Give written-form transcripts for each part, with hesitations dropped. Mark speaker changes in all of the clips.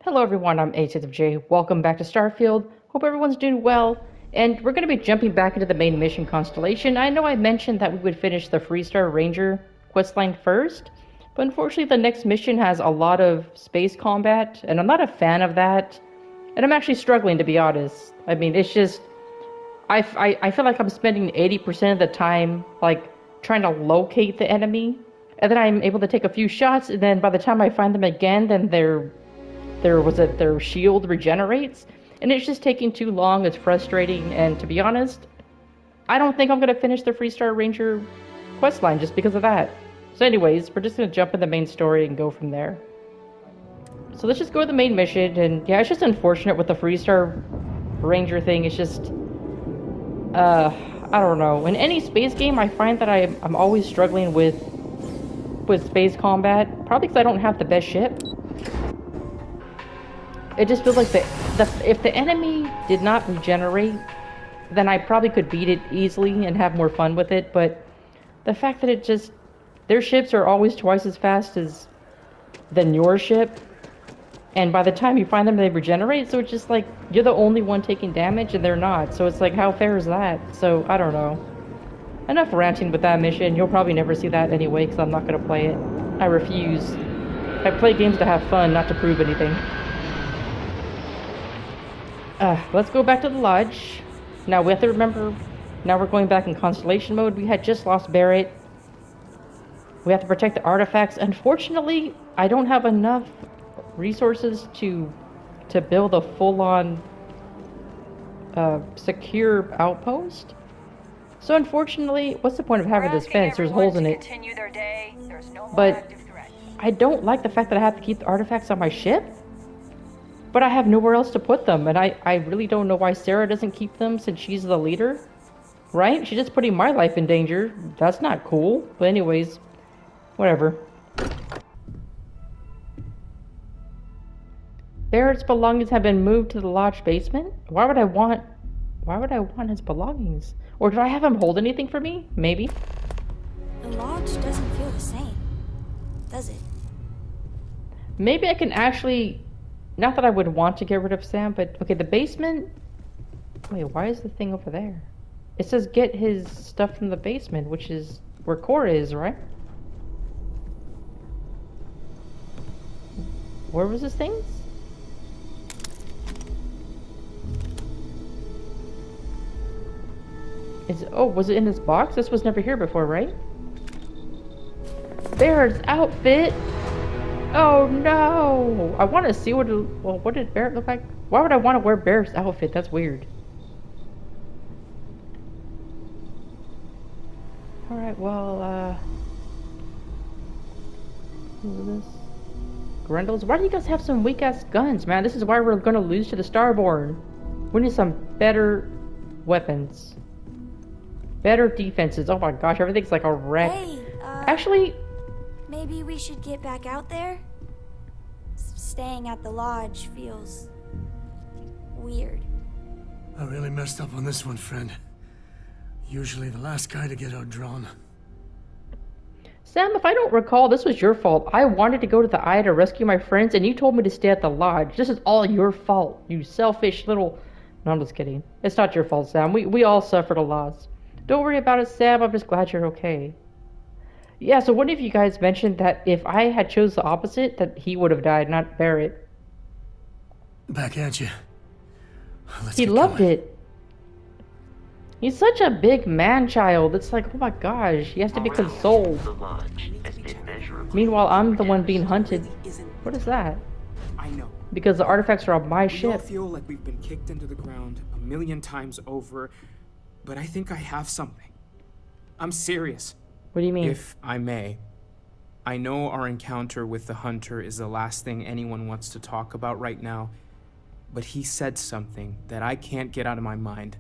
Speaker 1: Hello everyone, I'm A6 Welcome back to Starfield. Hope everyone's doing well. And we're going to be jumping back into the main mission Constellation. I know I mentioned that we would finish the Freestar Ranger questline first, but unfortunately the next mission has a lot of space combat, and I'm not a fan of that. And I'm actually struggling, to be honest. I mean, it's just... I feel like I'm spending 80% of the time, like, trying to locate the enemy. And then I'm able to take a few shots, and then by the time I find them again, then their shield regenerates, and it's just taking too long. It's frustrating, and to be honest, I don't think I'm gonna finish the Freestar Ranger questline just because of that. So anyways, we're just gonna jump in the main story and go from there. So let's just go to the main mission, and yeah, it's just unfortunate with the Freestar Ranger thing. It's just, I don't know. In any space game, I find that I'm always struggling with space combat, probably because I don't have the best ship. It just feels like if the enemy did not regenerate, then I probably could beat it easily and have more fun with it. But the fact that their ships are always twice as fast as than your ship, and by the time you find them, they regenerate. So it's just like you're the only one taking damage, and they're not. So it's like, how fair is that? So I don't know. Enough ranting with that mission. You'll probably never see that anyway, because I'm not gonna play it. I refuse. I play games to have fun, not to prove anything. Let's go back to the lodge. Now we have to remember, now we're going back in Constellation mode. We had just lost Barrett. We have to protect the artifacts. Unfortunately, I don't have enough resources to build a full-on secure outpost. So unfortunately, what's the point of having this fence? There's holes in it. But I don't like the fact that I have to keep the artifacts on my ship. But I have nowhere else to put them, and I really don't know why Sarah doesn't keep them since she's the leader. Right? She's just putting my life in danger. That's not cool. But anyways, whatever. Barrett's belongings have been moved to the lodge basement? Why would I want his belongings? Or did I have him hold anything for me? Maybe.
Speaker 2: The lodge doesn't feel the same, does it?
Speaker 1: Maybe I can actually... Not that I would want to get rid of Sam, but... Okay, the basement... Wait, why is the thing over there? It says get his stuff from the basement, which is where Cora is, right? Where was his things? Oh, was it in this box? This was never here before, right? Barrett's outfit! Oh no! I want to see what did Barrett look like? Why would I want to wear Barrett's outfit? That's weird. Alright, well, who's this? Grendel's? Why do you guys have some weak-ass guns, man? This is why we're gonna lose to the Starborn. We need some better weapons. Better defenses. Oh my gosh, everything's like a wreck.
Speaker 2: Hey,
Speaker 1: Actually...
Speaker 2: Maybe we should get back out there? Staying at the lodge feels... weird.
Speaker 3: I really messed up on this one, friend. Usually the last guy to get outdrawn.
Speaker 1: Sam, if I don't recall, this was your fault. I wanted to go to the Eye to rescue my friends, and you told me to stay at the lodge. This is all your fault, you selfish little... No, I'm just kidding. It's not your fault, Sam. We all suffered a loss. Don't worry about it, Sam. I'm just glad you're okay. Yeah, so one of you guys mentioned that if I had chose the opposite, that he would have died, not Barrett.
Speaker 3: Back at you.
Speaker 1: He loved it. He's such a big man-child. It's like, oh my gosh, he has to be consoled. Meanwhile, I'm the one being hunted. What is that?
Speaker 4: I know.
Speaker 1: Because the artifacts are on my
Speaker 4: We all
Speaker 1: ship.
Speaker 4: feel like we've been kicked into the ground a million times over, but I think I have something. I'm serious.
Speaker 1: What do you mean?
Speaker 4: If I may. I know our encounter with the hunter is the last thing anyone wants to talk about right now, but he said something that I can't get out of my mind.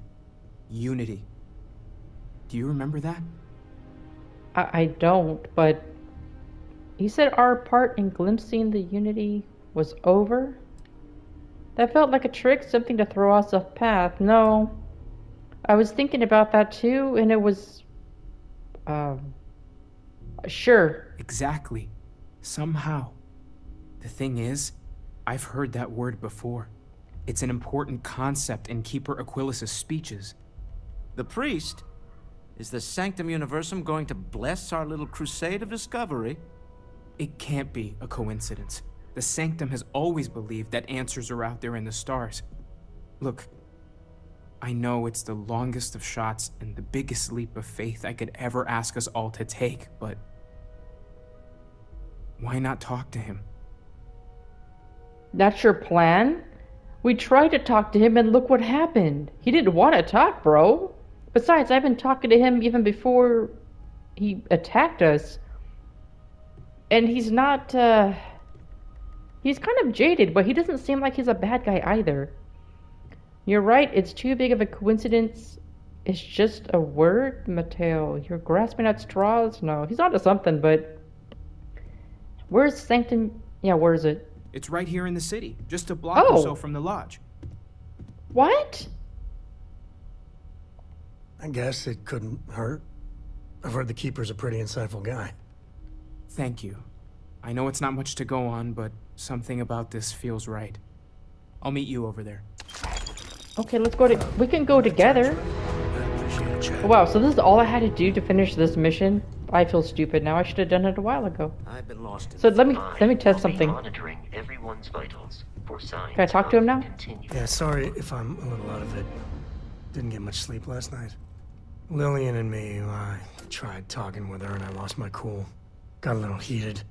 Speaker 4: Unity. Do you remember that?
Speaker 1: I don't, but... He said our part in glimpsing the Unity was over? That felt like a trick, something to throw us off path. No. I was thinking about that too, and it was... Sure.
Speaker 4: Exactly. Somehow. The thing is, I've heard that word before. It's an important concept in Keeper Aquilas' speeches.
Speaker 5: The priest? Is the Sanctum Universum going to bless our little crusade of discovery?
Speaker 4: It can't be a coincidence. The Sanctum has always believed that answers are out there in the stars. Look, I know it's the longest of shots and the biggest leap of faith I could ever ask us all to take, but why not talk to him?
Speaker 1: That's your plan? We tried to talk to him and look what happened. He didn't want to talk, bro. Besides, I've been talking to him even before he attacked us. And he's not, he's kind of jaded, but he doesn't seem like he's a bad guy either. You're right, it's too big of a coincidence. It's just a word, Mateo. You're grasping at straws? No, he's onto something, but... Where's Sanctum? Yeah, where is it?
Speaker 4: It's right here in the city, just a block or so from the lodge.
Speaker 1: What?
Speaker 3: I guess it couldn't hurt. I've heard the Keeper's a pretty insightful guy.
Speaker 4: Thank you. I know it's not much to go on, but something about this feels right. I'll meet you over there.
Speaker 1: Okay, let's go to... We can go together.
Speaker 3: I appreciate it, Chad.
Speaker 1: Wow, so this is all I had to do to finish this mission? I feel stupid now. I should have done it a while ago.
Speaker 5: I've been lost in
Speaker 1: So let me test
Speaker 6: I'll be
Speaker 1: something.
Speaker 6: monitoring everyone's vitals for signs
Speaker 1: Can I talk to him
Speaker 6: of
Speaker 1: now?
Speaker 6: continued-
Speaker 3: Yeah, sorry if I'm a little out of it. Didn't get much sleep last night. Lillian and me, I tried talking with her and I lost my cool. Got a little heated.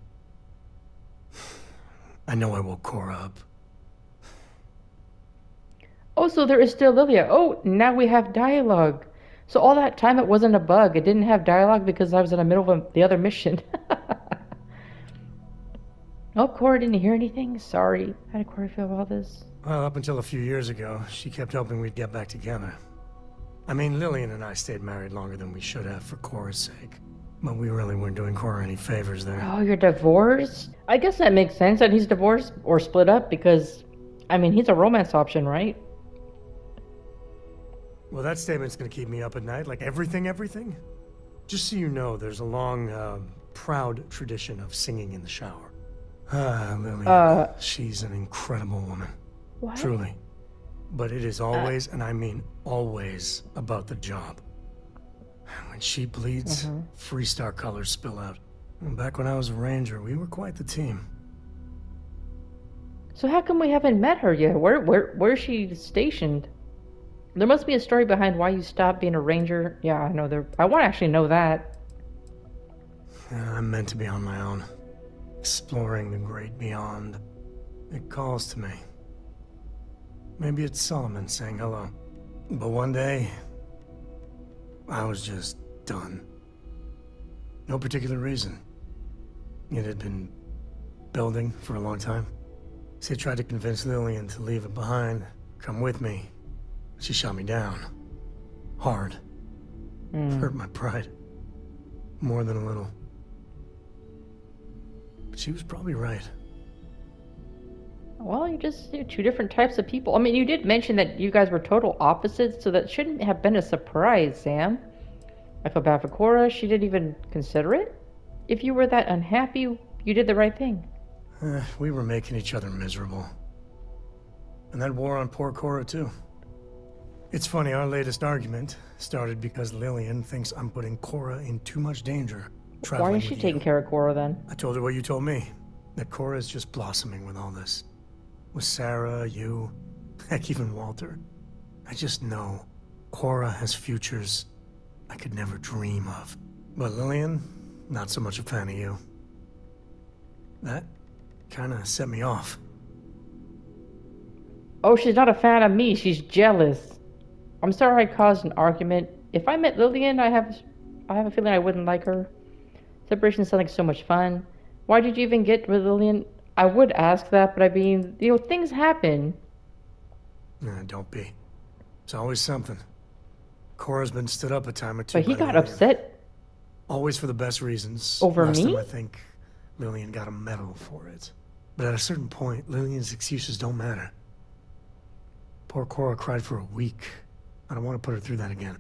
Speaker 3: I know I woke Cora up.
Speaker 1: Oh, so there is still Lilia. Oh, now we have dialogue. So all that time it wasn't a bug. It didn't have dialogue because I was in the middle of the other mission. Oh, Cora didn't hear anything? Sorry. How did Cora feel about this?
Speaker 3: Well, up until a few years ago, she kept hoping we'd get back together. I mean, Lillian and I stayed married longer than we should have for Cora's sake. But we really weren't doing Cora any favors there.
Speaker 1: Oh, you're divorced? I guess that makes sense that he's divorced or split up because, I mean, he's a romance option, right?
Speaker 3: Well, that statement's gonna keep me up at night, like everything. Just so you know, there's a long, proud tradition of singing in the shower. Ah, Lillian, she's an incredible woman.
Speaker 1: What?
Speaker 3: Truly. But it is always, and I mean always, about the job. When she bleeds, Freestar colors spill out. And back when I was a ranger, we were quite the team.
Speaker 1: So how come we haven't met her yet? Where's she stationed? There must be a story behind why you stopped being a ranger. Yeah, I know there. I want to actually know that.
Speaker 3: I'm meant to be on my own, exploring the great beyond. It calls to me. Maybe it's Solomon saying hello. But one day, I was just done. No particular reason. It had been building for a long time. See, I tried to convince Lillian to leave it behind, come with me. She shot me down. Hard. Hurt my pride. More than a little. But she was probably right.
Speaker 1: Well, you're two different types of people. I mean, you did mention that you guys were total opposites, so that shouldn't have been a surprise, Sam. I feel bad for Cora. She didn't even consider it. If you were that unhappy, you did the right thing.
Speaker 3: We were making each other miserable. And that wore on poor Cora, too. It's funny, our latest argument started because Lillian thinks I'm putting Cora in too much danger.
Speaker 1: Why is she taking care of Cora then?
Speaker 3: I told her what you told me. That Cora is just blossoming with all this. With Sarah, you, heck, even Walter. I just know Cora has futures I could never dream of. But Lillian, not so much a fan of you. That kinda set me off.
Speaker 1: Oh, she's not a fan of me. She's jealous. I'm sorry I caused an argument. If I met Lillian, I have a feeling I wouldn't like her. Separation sounds like so much fun. Why did you even get with Lillian? I would ask that, but I mean, things happen.
Speaker 3: Don't be. It's always something. Cora's been stood up a time or two.
Speaker 1: But he
Speaker 3: by
Speaker 1: got
Speaker 3: Lillian.
Speaker 1: upset
Speaker 3: Always for the best reasons.
Speaker 1: over
Speaker 3: Last
Speaker 1: me?
Speaker 3: time I think Lillian got a medal for it. But at a certain point, Lillian's excuses don't matter. Poor Cora cried for a week. I don't want to put her through that again.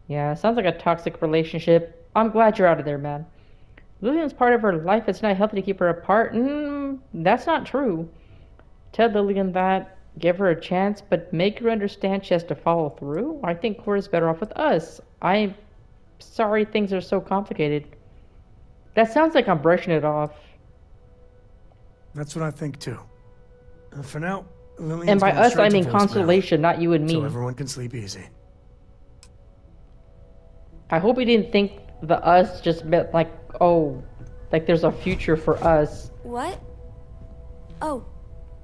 Speaker 1: Yeah, sounds like a toxic relationship. I'm glad you're out of there, man. Lillian's part of her life. It's not healthy to keep her apart. That's not true. Tell Lillian that. Give her a chance, but make her understand she has to follow through. I think Cora's better off with us. I'm sorry things are so complicated. That sounds like I'm brushing it off.
Speaker 3: That's what I think too. For now, Lillian's
Speaker 1: And by
Speaker 3: going
Speaker 1: us,
Speaker 3: straight
Speaker 1: I
Speaker 3: to
Speaker 1: mean
Speaker 3: voicemail,
Speaker 1: Constellation, not you and me.
Speaker 3: so everyone can sleep easy.
Speaker 1: I hope he didn't think the us just meant like, oh, like there's a future for us.
Speaker 2: What? Oh,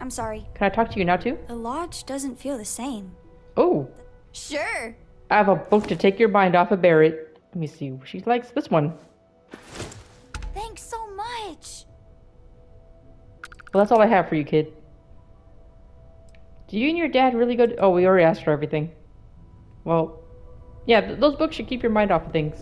Speaker 2: I'm sorry.
Speaker 1: Can I talk to you now too?
Speaker 2: The lodge doesn't feel the same.
Speaker 1: Oh,
Speaker 2: Sure.
Speaker 1: I have a book to take your mind off of Barrett. Let me see. She likes this one.
Speaker 2: Thanks so much.
Speaker 1: Well, that's all I have for you, kid. Do you and your dad really go to... Oh, we already asked for everything. Well, yeah, those books should keep your mind off of things.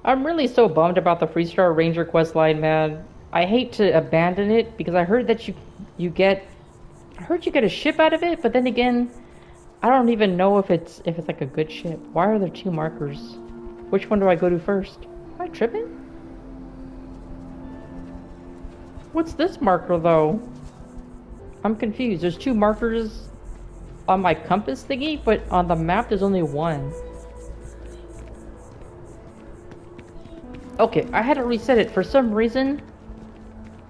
Speaker 1: I'm really so bummed about the Freestar Ranger quest line, man. I hate to abandon it because I heard that you get... I heard you get a ship out of it, but then again, I don't even know if it's like a good ship. Why are there two markers? Which one do I go to first? Am I tripping? What's this marker though? I'm confused. There's two markers on my compass thingy, but on the map there's only one. Okay, I had to reset it. For some reason,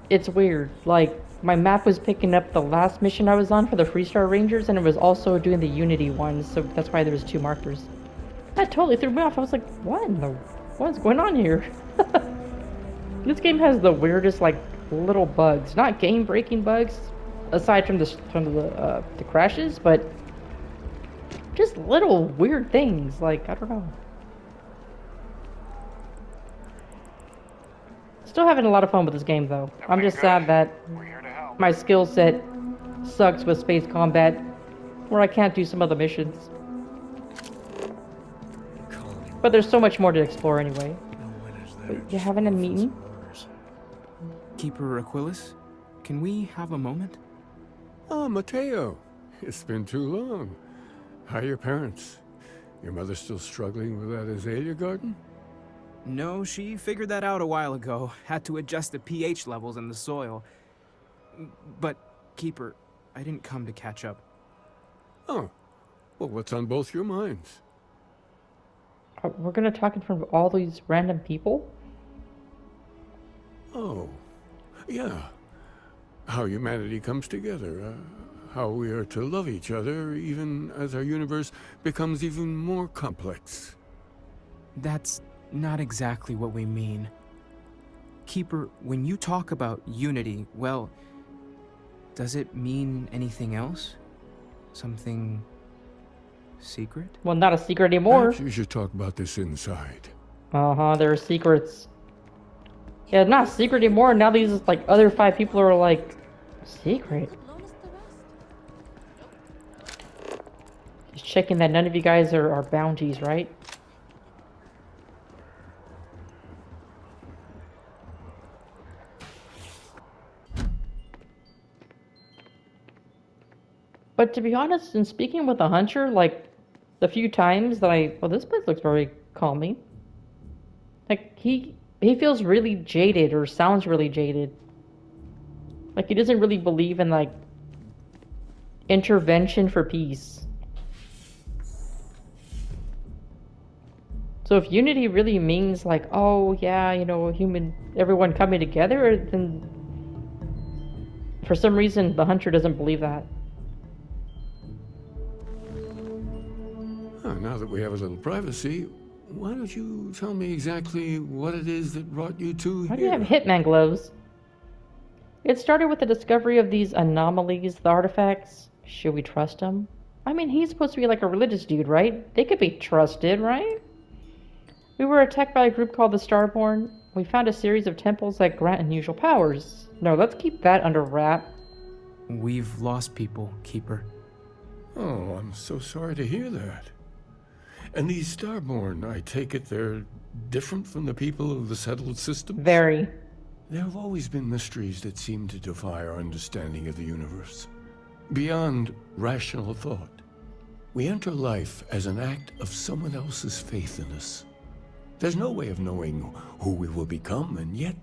Speaker 1: it's weird. Like, my map was picking up the last mission I was on for the Freestar Rangers, and it was also doing the Unity one, so that's why there was two markers. That totally threw me off. I was like, what is going on here? This game has the weirdest, like, little bugs. Not game-breaking bugs, aside from the crashes, but just little weird things. Like, I don't know. Still having a lot of fun with this game, though. I'm just sad that my skill set sucks with space combat, where I can't do some of the missions. But there's so much more to explore anyway. Wait, you having a meeting?
Speaker 4: Keeper Aquilus, can we have a moment?
Speaker 7: Ah, Mateo. It's been too long. How are your parents? Your mother still struggling with that azalea garden?
Speaker 4: No, she figured that out a while ago. Had to adjust the pH levels in the soil. But, Keeper, I didn't come to catch up.
Speaker 7: Oh. Well, what's on both your minds?
Speaker 1: We're gonna talk in front of all these random people?
Speaker 7: Oh. Yeah. How humanity comes together. How we are to love each other even as our universe becomes even more complex.
Speaker 4: That's not exactly what we mean. Keeper, when you talk about unity, well, does it mean anything else? Something secret?
Speaker 1: Well, not a secret anymore.
Speaker 7: Perhaps you should talk about this inside.
Speaker 1: Uh-huh, there are secrets. Yeah, not a secret anymore. Now these, like, other 5 people are, like, secret. Just checking that none of you guys are bounties, right? But to be honest, in speaking with a hunter, like, the few times that well, this place looks very calming. Like, he feels really jaded, or sounds really jaded. Like, he doesn't really believe in, like, intervention for peace. So if unity really means, like, oh, yeah, you know, everyone coming together, then for some reason the hunter doesn't believe that.
Speaker 7: Now that we have a little privacy, why don't you tell me exactly what it is that brought you to
Speaker 1: Why do
Speaker 7: here?
Speaker 1: you have hitman gloves? It started with the discovery of these anomalies, the artifacts. Should we trust him? I mean, he's supposed to be like a religious dude, right? They could be trusted, right? We were attacked by a group called the Starborn. We found a series of temples that grant unusual powers. No, let's keep that under wrap.
Speaker 4: We've lost people, Keeper.
Speaker 7: Oh, I'm so sorry to hear that. And these Starborn, I take it they're different from the people of the settled system?
Speaker 1: Very.
Speaker 7: There have always been mysteries that seem to defy our understanding of the universe, beyond rational thought. We enter life as an act of someone else's faith in us. There's no way of knowing who we will become, and yet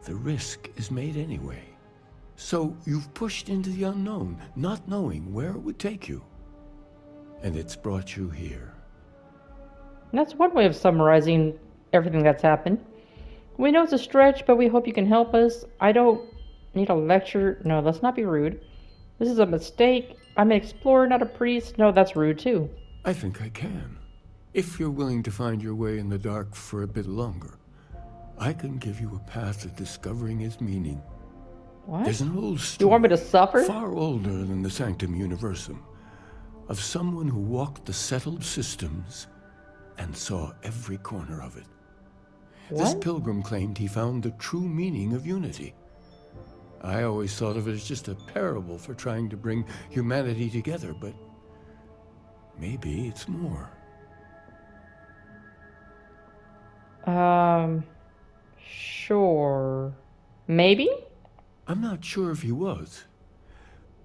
Speaker 7: the risk is made anyway. So you've pushed into the unknown, not knowing where it would take you. And it's brought you here.
Speaker 1: And that's one way of summarizing everything that's happened. We know it's a stretch, but we hope you can help us. I don't need a lecture. No, let's not be rude. This is a mistake. I'm an explorer, not a priest. No, that's rude too.
Speaker 7: I think I can. If you're willing to find your way in the dark for a bit longer, I can give you a path to discovering its meaning.
Speaker 1: What?
Speaker 7: There's an old story,
Speaker 1: You want me to suffer?
Speaker 7: far older than the Sanctum Universum, of someone who walked the settled systems and saw every corner of it. This
Speaker 1: What?
Speaker 7: pilgrim claimed he found the true meaning of unity. I always thought of it as just a parable for trying to bring humanity together, but maybe it's more.
Speaker 1: Sure. Maybe?
Speaker 7: I'm not sure if he was,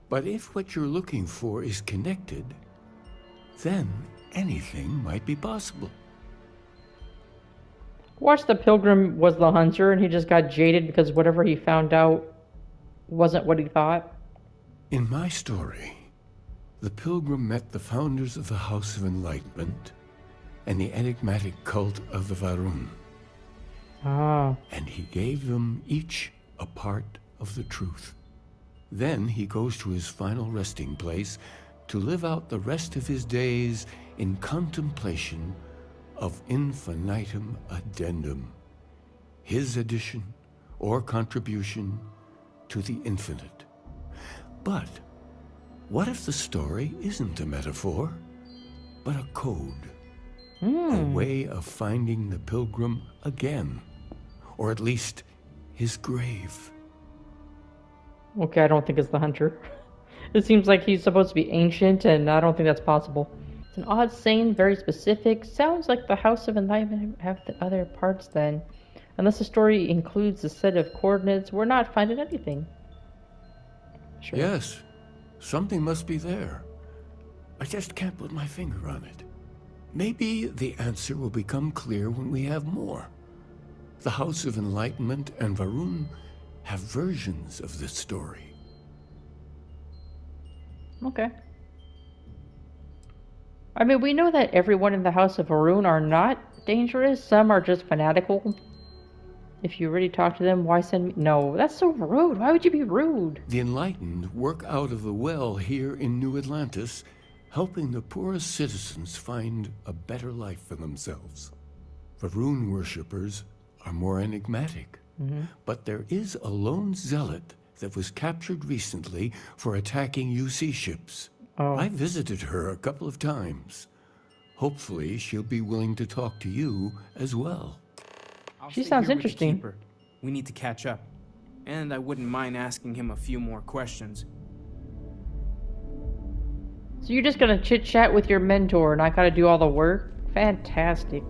Speaker 7: but if what you're looking for is connected, then anything might be possible.
Speaker 1: Watch the pilgrim was the hunter and he just got jaded because whatever he found out wasn't what he thought.
Speaker 7: In my story, the pilgrim met the founders of the House of Enlightenment and the enigmatic cult of the Varun,
Speaker 1: Ah.
Speaker 7: and he gave them each a part of the truth. Then he goes to his final resting place to live out the rest of his days in contemplation of infinitum addendum, his addition or contribution to the infinite. But what if the story isn't a metaphor, but a code? A way of finding the pilgrim again, or at least his grave.
Speaker 1: Okay, I don't think it's the hunter. It seems like he's supposed to be ancient, and I don't think that's possible. It's an odd saying, very specific. Sounds like the House of Enlightenment have the other parts then. Unless the story includes a set of coordinates, we're not finding anything. Sure.
Speaker 7: Yes, something must be there. I just can't put my finger on it. Maybe the answer will become clear when we have more. The House of Enlightenment and Varun have versions of this story.
Speaker 1: Okay. I mean, we know that everyone in the House of Varun are not dangerous. Some are just fanatical. If you really talk to them, why send me? No, that's so rude. Why would you be rude?
Speaker 7: The Enlightened work out of the well here in New Atlantis, helping the poorest citizens find a better life for themselves. Varun worshippers are more enigmatic, but there is a lone zealot that was captured recently for attacking UC ships.
Speaker 1: Oh.
Speaker 7: I visited her a couple of times. Hopefully she'll be willing to talk to you as well.
Speaker 4: I'll
Speaker 1: She
Speaker 4: stay
Speaker 1: sounds
Speaker 4: here with the
Speaker 1: interesting.
Speaker 4: keeper. We need to catch up. And I wouldn't mind asking him a few more questions.
Speaker 1: So you're just gonna chit chat with your mentor and I gotta do all the work? Fantastic.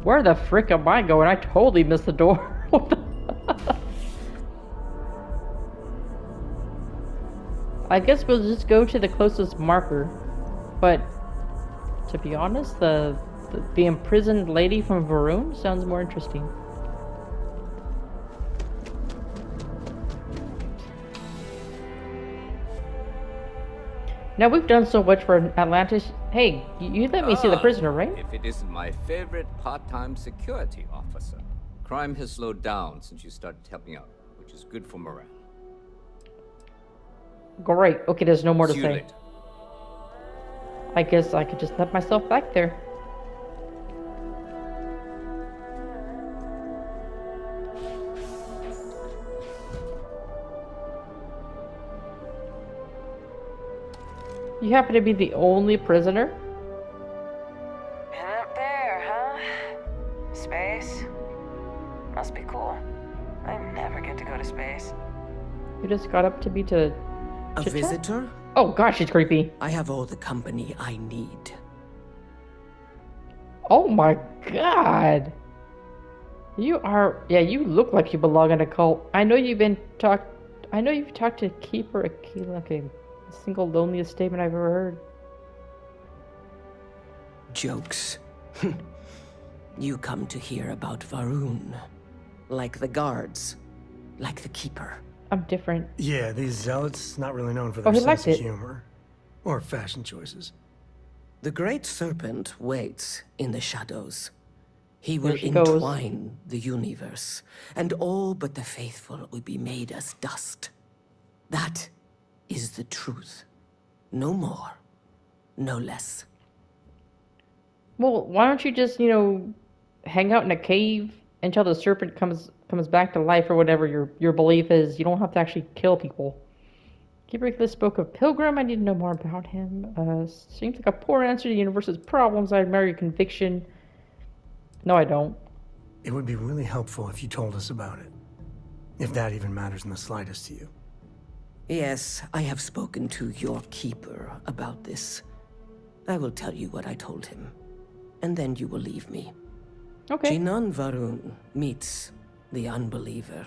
Speaker 1: Where the frick am I going? I totally missed the door. What the- I guess we'll just go to the closest marker. But to be honest, the imprisoned lady from Varun sounds more interesting. Now we've done so much for Atlantis. Hey, you let me see the prisoner, right?
Speaker 8: If it isn't my favorite part-time security officer. Crime has slowed down since you started helping out, which is good for morale.
Speaker 1: Great. Okay, there's no more to
Speaker 8: See you
Speaker 1: say.
Speaker 8: later.
Speaker 1: I guess I could just let myself back there. You happen to be the only prisoner?
Speaker 9: Been up there, huh? Space? Must be cool. I never get to go to space.
Speaker 1: You just got up to be to
Speaker 10: A
Speaker 1: chit-chat?
Speaker 10: visitor?
Speaker 1: Oh gosh, she's creepy.
Speaker 10: I have all the company I need.
Speaker 1: Oh my god. You are, yeah, you look like you belong in a cult. I know you've talked to Keeper Aquila. Okay. The single loneliest statement I've ever heard.
Speaker 10: Jokes. You come to hear about Varun. Like the guards. Like the Keeper.
Speaker 1: I'm different.
Speaker 3: Yeah, these zealots, not really known for
Speaker 1: Oh,
Speaker 3: their
Speaker 1: he
Speaker 3: sense
Speaker 1: liked
Speaker 3: of
Speaker 1: it.
Speaker 3: humor. Or fashion choices.
Speaker 10: The Great Serpent waits in the shadows. He will
Speaker 1: There she goes.
Speaker 10: entwine the universe, and all but the faithful will be made as dust. That is the truth. No more, no less.
Speaker 1: Well, why don't you just, hang out in a cave until the serpent comes back to life or whatever your belief is. You don't have to actually kill people. Keeper spoke of Pilgrim. I need to know more about him. Seems like a poor answer to the universe's problems. I admire your conviction. No, I don't.
Speaker 3: It would be really helpful if you told us about it. If that even matters in the slightest to you.
Speaker 10: Yes, I have spoken to your Keeper about this. I will tell you what I told him, and then you will leave me.
Speaker 1: Okay.
Speaker 10: Jinan Varun meets the unbeliever.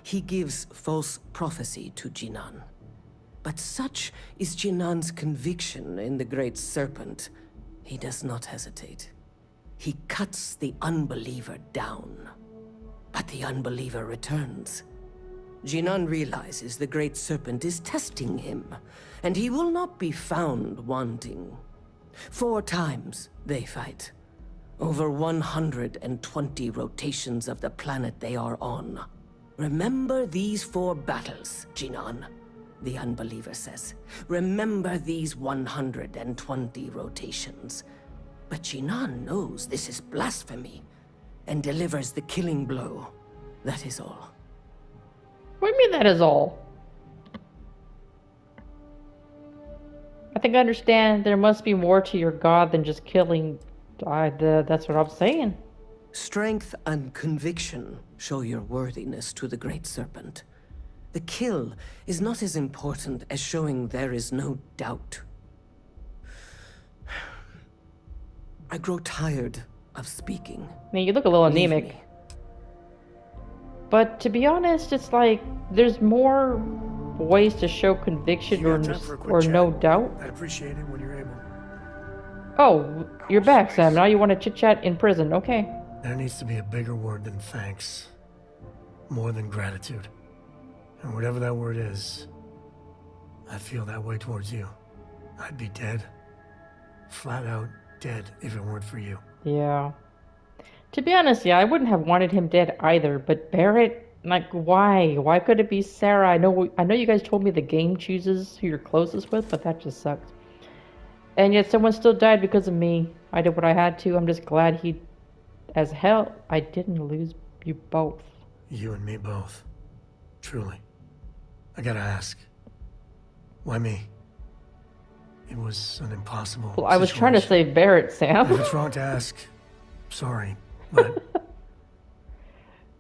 Speaker 10: He gives false prophecy to Jinan. But such is Jinan's conviction in the Great Serpent, he does not hesitate. He cuts the unbeliever down. But the unbeliever returns. Jinan realizes the Great Serpent is testing him, and he will not be found wanting. 4 times they fight. Over 120 rotations of the planet they are on. Remember these 4 battles, Jinan, the unbeliever says. Remember these 120 rotations. But Jinan knows this is blasphemy, and delivers the killing blow. That is all.
Speaker 1: What do you mean that is all? I think I understand there must be more to your god than just killing. That's what I'm saying.
Speaker 10: Strength and conviction show your worthiness to the Great Serpent. The kill is not as important as showing there is no doubt. I grow tired of speaking.
Speaker 1: I mean, you look a little
Speaker 10: Leave
Speaker 1: anemic.
Speaker 10: me.
Speaker 1: But to be honest, it's like there's more ways to show conviction
Speaker 3: You
Speaker 1: or,
Speaker 3: got time for a quick
Speaker 1: or
Speaker 3: chat?
Speaker 1: no doubt.
Speaker 3: I'd appreciate it when you're able.
Speaker 1: Oh, you're back, Sam. Now you want to chit-chat in prison. Okay.
Speaker 3: There needs to be a bigger word than thanks. More than gratitude. And whatever that word is, I feel that way towards you. I'd be dead. Flat out dead if it weren't for you.
Speaker 1: Yeah. To be honest, yeah, I wouldn't have wanted him dead either, but Barrett, like, why? Why could it be Sarah? I know you guys told me the game chooses who you're closest with, but that just sucks. And yet someone still died because of me. I did what I had to. I'm just glad as hell, I didn't lose you both.
Speaker 3: You and me both. Truly. I gotta ask. Why me? It was an impossible
Speaker 1: Well, I was trying to
Speaker 3: situation.
Speaker 1: save Barrett, Sam.
Speaker 3: If it's wrong to ask, sorry, but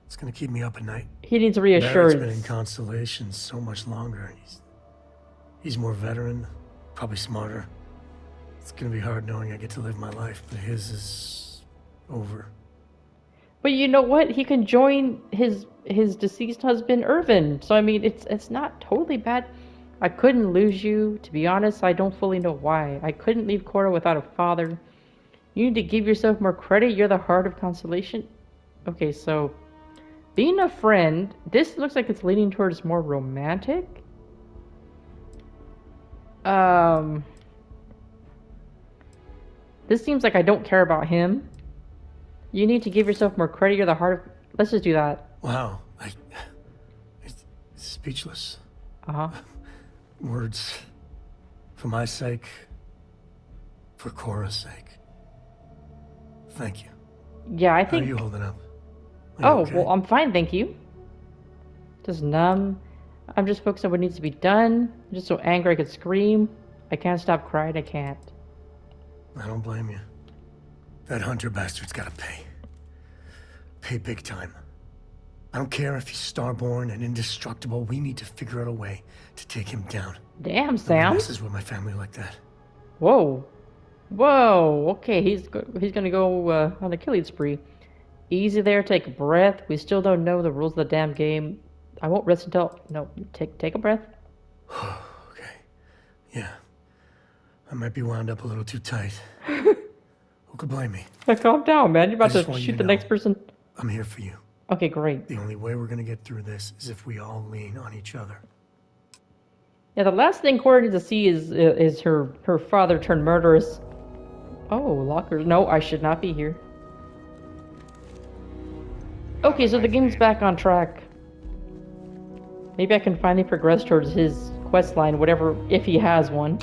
Speaker 3: it's gonna keep me up at night.
Speaker 1: He needs
Speaker 3: Barrett's been in
Speaker 1: reassurance.
Speaker 3: Constellation so much longer. He's more veteran, probably smarter. It's gonna be hard knowing I get to live my life, but his is over.
Speaker 1: But you know what? He can join his deceased husband, Irvin. So I mean, it's not totally bad. I couldn't lose you. To be honest, I don't fully know why. I couldn't leave Cora without a father. You need to give yourself more credit. You're the heart of Constellation. Okay, so being a friend, this looks like it's leaning towards more romantic. This seems like I don't care about him. You need to give yourself more credit. You're the heart of... Let's just do that.
Speaker 3: Wow, it's speechless.
Speaker 1: Uh-huh.
Speaker 3: Words. For my sake. For Cora's sake. Thank you.
Speaker 1: Yeah, I
Speaker 3: How are
Speaker 1: think...
Speaker 3: you holding up? Are you
Speaker 1: Oh,
Speaker 3: okay?
Speaker 1: well, I'm fine, thank you. Just numb. I'm just focused on what needs to be done. I'm just so angry I could scream. I can't stop crying, I can't.
Speaker 3: I don't blame you. That hunter bastard's gotta pay. Pay big time. I don't care if he's Starborn and indestructible. We need to figure out a way to take him down.
Speaker 1: Damn,
Speaker 3: Nobody
Speaker 1: Sam.
Speaker 3: messes with my family like that.
Speaker 1: Whoa. Whoa. Okay, he's gonna go on a killing spree. Easy there, take a breath. We still don't know the rules of the damn game. I won't rest until... No, take a breath.
Speaker 3: Okay. Yeah. I might be wound up a little too tight. Who could blame me?
Speaker 1: Calm down, man. You're
Speaker 3: I
Speaker 1: about
Speaker 3: just
Speaker 1: to
Speaker 3: want you
Speaker 1: shoot
Speaker 3: to
Speaker 1: the
Speaker 3: know.
Speaker 1: next person.
Speaker 3: I'm here for you.
Speaker 1: Okay, great.
Speaker 3: The only way we're gonna get through this is if we all lean on each other.
Speaker 1: Yeah, the last thing Cora needs to see is her father turned murderous. Oh, lockers. No, I should not be here. Okay, so the game's back on track. Maybe I can finally progress towards his quest line, whatever, if he has one.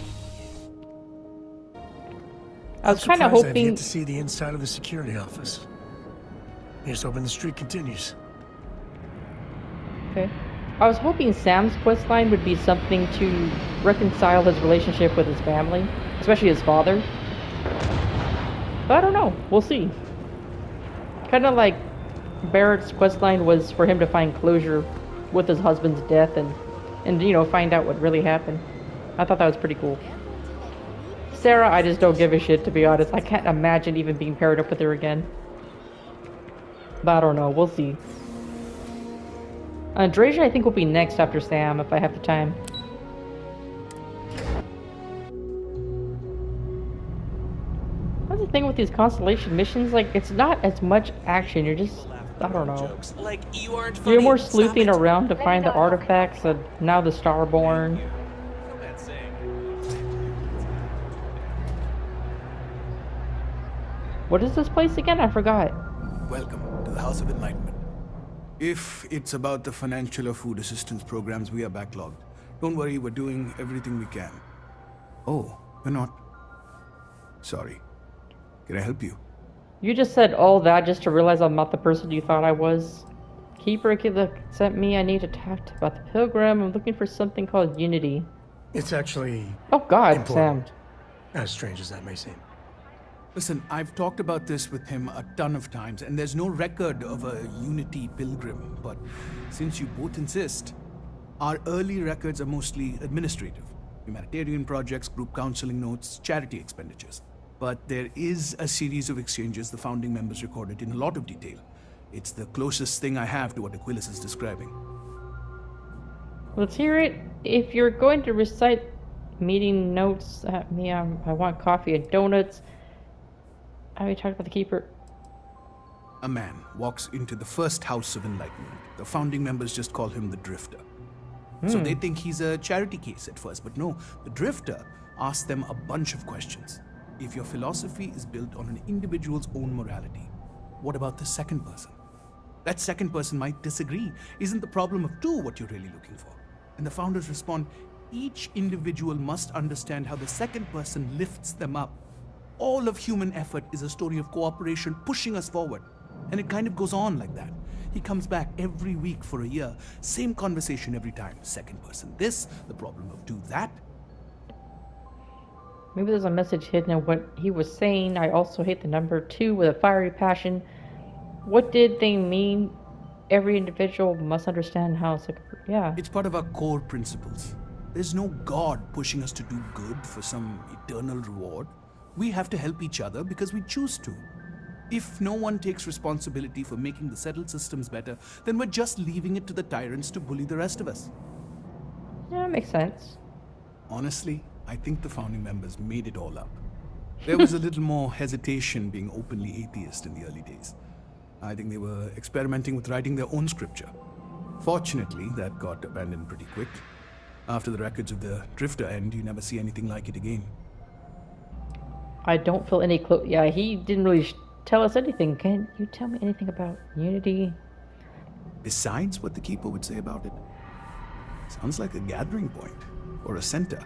Speaker 1: I was kind of
Speaker 3: I've
Speaker 1: hoping.
Speaker 3: yet to see the inside of the security office. Here's hoping the streak continues.
Speaker 1: Okay. I was hoping Sam's quest line would be something to reconcile his relationship with his family, especially his father. But I don't know. We'll see. Kind of like Barrett's quest line was for him to find closure with his husband's death and you know, find out what really happened. I thought that was pretty cool. Sarah, I just don't give a shit, to be honest. I can't imagine even being paired up with her again. But I don't know. We'll see. Andreja, I think, will be next after Sam, if I have the time. That's the thing with these Constellation missions, like, it's not as much action, you're just, I don't know.
Speaker 11: Like, you aren't
Speaker 1: You're more
Speaker 11: funny.
Speaker 1: sleuthing
Speaker 11: Stop it.
Speaker 1: around to find the artifacts, and now the Starborn. What is this place again? I forgot.
Speaker 12: Welcome to the House of Enlightenment. If it's about the financial or food assistance programs, we are backlogged. Don't worry, we're doing everything we can. Oh, you're not? Sorry. Can I help you?
Speaker 1: You just said all that just to realize I'm not the person you thought I was. Keeper sent me. I need to talk about the pilgrim. I'm looking for something called Unity.
Speaker 3: It's actually
Speaker 1: Oh God,
Speaker 3: important,
Speaker 1: Sam.
Speaker 3: as strange as that may seem.
Speaker 12: Listen, I've talked about this with him a ton of times, and there's no record of a Unity pilgrim. But since you both insist, our early records are mostly administrative. Humanitarian projects, group counseling notes, charity expenditures. But there is a series of exchanges the founding members recorded in a lot of detail. It's the closest thing I have to what Aquilus is describing.
Speaker 1: Let's hear it. If you're going to recite meeting notes at me, I want coffee and donuts. I already talked about the Keeper.
Speaker 12: A man walks into the first House of Enlightenment. The founding members just call him the Drifter. So they think he's a charity case at first, but no, the Drifter asks them a bunch of questions. If your philosophy is built on an individual's own morality, what about the second person? That second person might disagree. Isn't the problem of two what you're really looking for? And the founders respond, each individual must understand how the second person lifts them up. All of human effort is a story of cooperation pushing us forward. And it kind of goes on like that. He comes back every week for a year. Same conversation every time. Second person this, the problem of two that.
Speaker 1: Maybe there's a message hidden in what he was saying. I also hate the number 2 with a fiery passion. What did they mean? Every individual must understand how. Yeah.
Speaker 12: It's part of our core principles. There's no God pushing us to do good for some eternal reward. We have to help each other because we choose to. If no one takes responsibility for making the settled systems better, then we're just leaving it to the tyrants to bully the rest of us.
Speaker 1: Yeah, makes sense.
Speaker 12: Honestly, I think the founding members made it all up. There was a little more hesitation being openly atheist in the early days. I think they were experimenting with writing their own scripture. Fortunately, that got abandoned pretty quick. After the records of the Drifter end, you never see anything like it again.
Speaker 1: I don't feel any clue. Yeah, he didn't really tell us anything. Can you tell me anything about Unity?
Speaker 12: Besides what the Keeper would say about it? Sounds like a gathering point, or a center.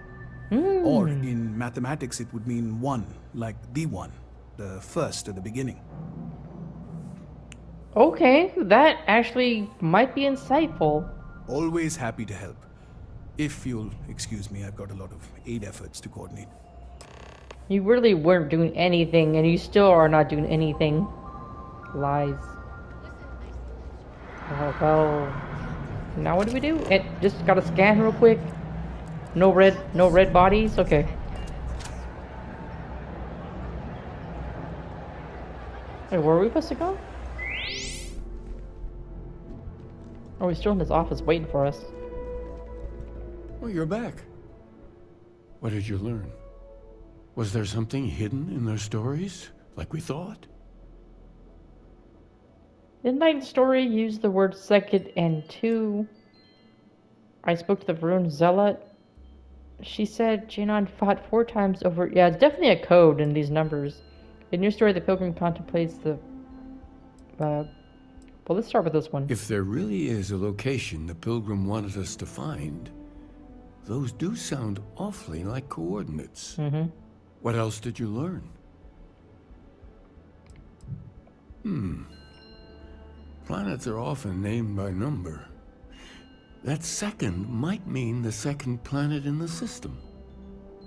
Speaker 12: Or in mathematics, it would mean one, like the one, the first or the beginning.
Speaker 1: Okay, that actually might be insightful.
Speaker 12: Always happy to help. If you'll excuse me, I've got a lot of aid efforts to coordinate.
Speaker 1: You really weren't doing anything, and you still are not doing anything. Lies. Well, now what do we do? It just gotta scan real quick. No red bodies? Okay. Wait, where are we supposed to go? Are we still in his office waiting for us?
Speaker 7: Oh, you're back. What did you learn? Was there something hidden in their stories, like we thought?
Speaker 1: Didn't my story use the word second and two? I spoke to the Varun Zealot. She said Janon fought 4 times over. Yeah, it's definitely a code in these numbers. In your story, the pilgrim contemplates the. Well, let's start with this one.
Speaker 7: If there really is a location the pilgrim wanted us to find, those do sound awfully like coordinates.
Speaker 1: Mm-hmm.
Speaker 7: What else did you learn? Planets are often named by number. That second might mean the second planet in the system.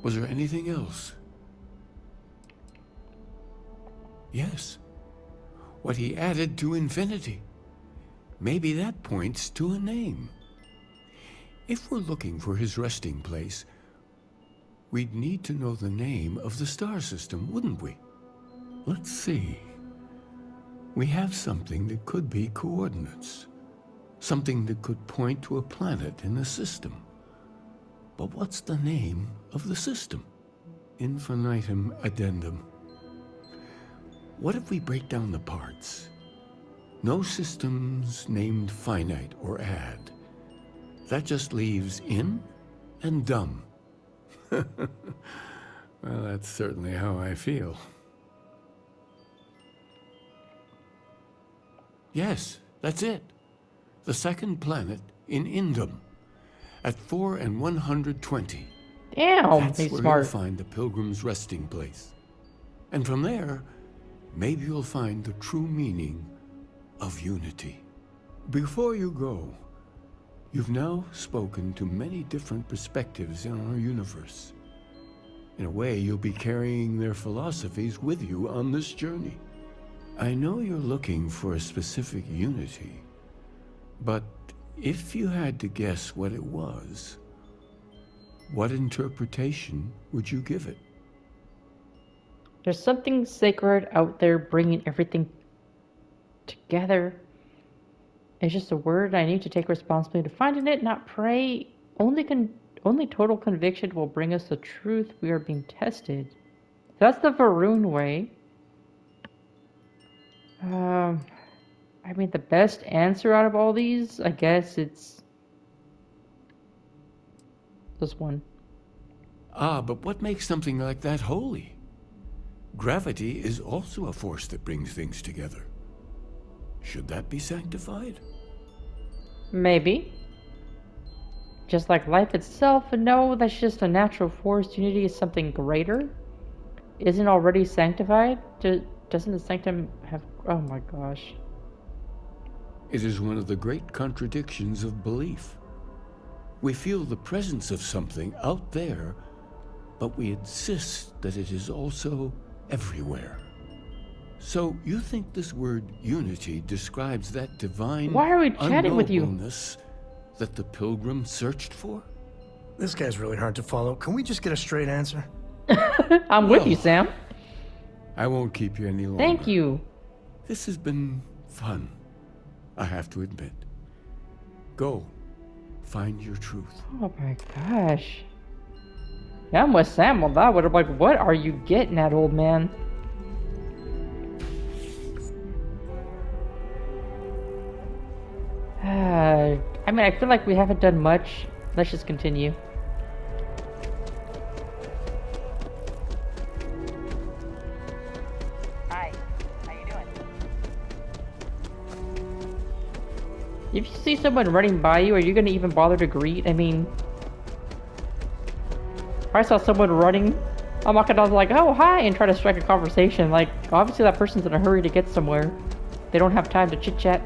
Speaker 7: Was there anything else? Yes. What he added to infinity. Maybe that points to a name. If we're looking for his resting place, we'd need to know the name of the star system, wouldn't we? Let's see. We have something that could be coordinates. Something that could point to a planet in the system. But what's the name of the system? Infinitum addendum. What if we break down the parts? No systems named finite or add. That just leaves in and dumb. Well, that's certainly how I feel. Yes, that's it. The second planet in Indum, at 4 and 120.
Speaker 1: Damn,
Speaker 7: That's
Speaker 1: he's
Speaker 7: where
Speaker 1: smart.
Speaker 7: you'll find the pilgrim's resting place. And from there, maybe you'll find the true meaning of unity. Before you go, you've now spoken to many different perspectives in our universe. In a way, you'll be carrying their philosophies with you on this journey. I know you're looking for a specific unity, but if you had to guess what it was, what interpretation would you give it?
Speaker 1: There's something sacred out there bringing everything together. It's just a word. I need to take responsibility to finding it, not pray. Only total conviction will bring us the truth. We are being tested. That's the Varun way. I mean, the best answer out of all these, I guess it's this one.
Speaker 7: Ah, but what makes something like that holy? Gravity is also a force that brings things together. Should that be sanctified?
Speaker 1: Maybe. Just like life itself, no, that's just a natural force. Unity is something greater. Isn't already sanctified? Doesn't the sanctum have... Oh my gosh.
Speaker 7: It is one of the great contradictions of belief. We feel the presence of something out there, but we insist that it is also everywhere. So you think this word unity describes that divine
Speaker 1: Why are we chatting with you?
Speaker 7: unknowableness that the pilgrim searched for?
Speaker 3: This guy's really hard to follow. Can we just get a straight answer?
Speaker 1: I'm with you, Sam.
Speaker 7: I won't keep you any longer.
Speaker 1: Thank you.
Speaker 7: This has been fun, I have to admit. Go, find your truth.
Speaker 1: Oh my gosh. Yeah, I'm with Sam on that one. I'm like, what are you getting at, old man? I mean, I feel like we haven't done much. Let's just continue.
Speaker 9: Hi, how you doing?
Speaker 1: If you see someone running by you, are you gonna even bother to greet? I mean, if I saw someone running, I'm not gonna like, oh, hi, and try to strike a conversation. Like, obviously that person's in a hurry to get somewhere. They don't have time to chit-chat.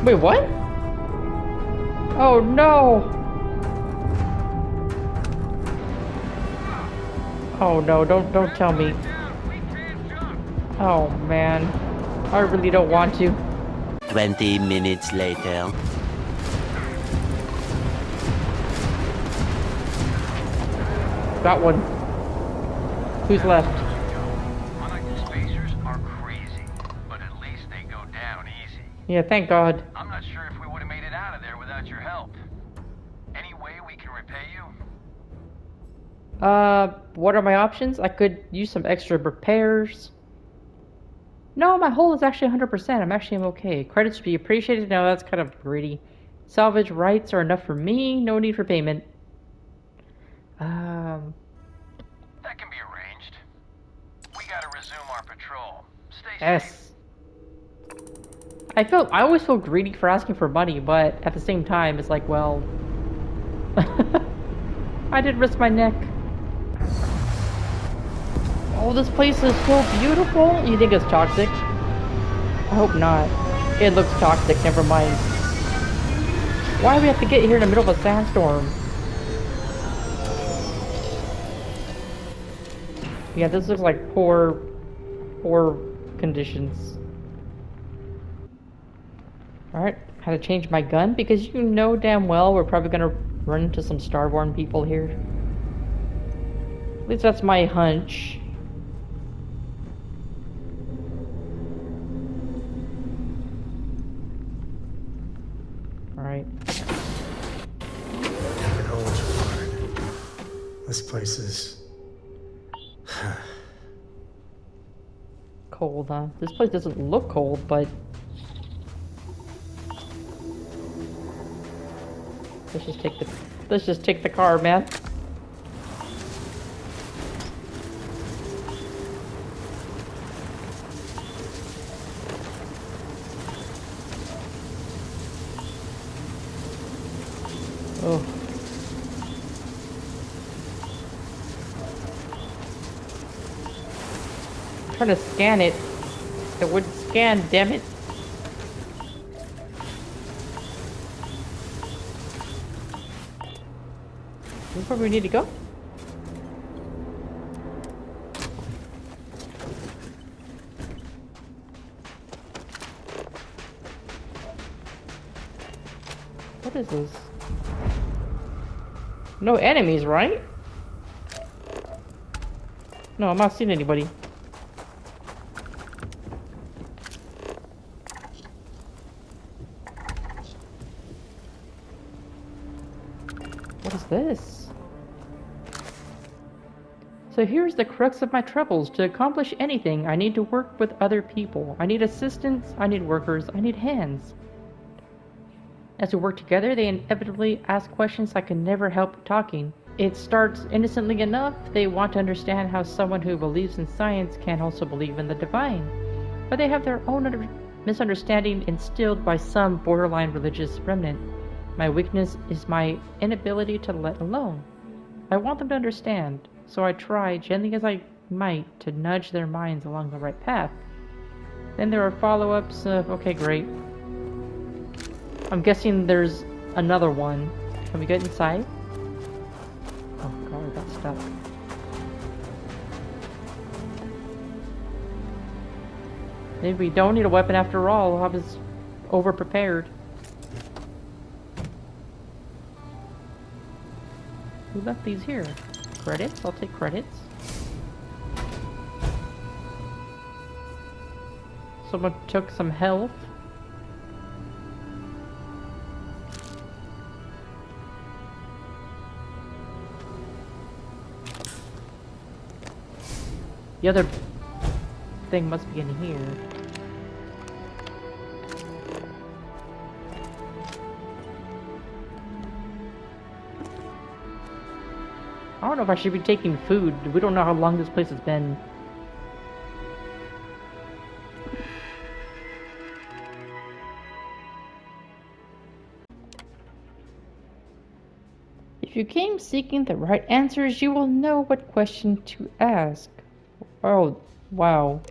Speaker 1: Wait, what? Oh no! Oh no, don't tell me. Oh man. I really don't want to.
Speaker 11: 20 minutes later.
Speaker 1: Got one. Who's left?
Speaker 13: Spacers are crazy, but at least they go down easy.
Speaker 1: Yeah, thank God.
Speaker 13: I'm not sure if we would have made it out of there without your help. Any way we can repay you?
Speaker 1: What are my options? I could use some extra repairs. No, my hull is actually 100%. I'm actually okay. Credits to be appreciated. No, that's kind of greedy. Salvage rights are enough for me. No need for payment.
Speaker 13: That can be arranged. We gotta resume our patrol. Stay safe.
Speaker 1: Yes. I always feel greedy for asking for money, but at the same time, it's like, well, I did risk my neck. Oh, this place is so beautiful. You think it's toxic? I hope not. It looks toxic, never mind. Why do we have to get here in the middle of a sandstorm? Yeah, this looks like poor conditions. Alright, how to change my gun? Because you know damn well we're probably gonna run into some Starborn people here. At least that's my hunch. Alright.
Speaker 3: Can hold you hard. This place is
Speaker 1: Cold, huh? This place doesn't look cold, but let's just take the car, man. Oh. I'm trying to scan it. It wouldn't scan, damn it. Is this where we need to go? What is this? No enemies, right? No, I'm not seeing anybody. What is this? So here's the crux of my troubles. To accomplish anything, I need to work with other people. I need assistants, I need workers, I need hands. As we work together, they inevitably ask questions I can never help talking. It starts innocently enough. They want to understand how someone who believes in science can also believe in the divine. But they have their own misunderstanding instilled by some borderline religious remnant. My weakness is my inability to let alone. I want them to understand, so I try, gently as I might, to nudge their minds along the right path. Then there are follow-ups of, okay, great. I'm guessing there's another one. Can we get inside? Oh god, I got stuck. Maybe we don't need a weapon after all. I was over-prepared. Who left these here? Credits? I'll take credits. Someone took some health. The other thing must be in here. I don't know if I should be taking food. We don't know how long this place has been. If you came seeking the right answers, you will know what question to ask. Oh, wow.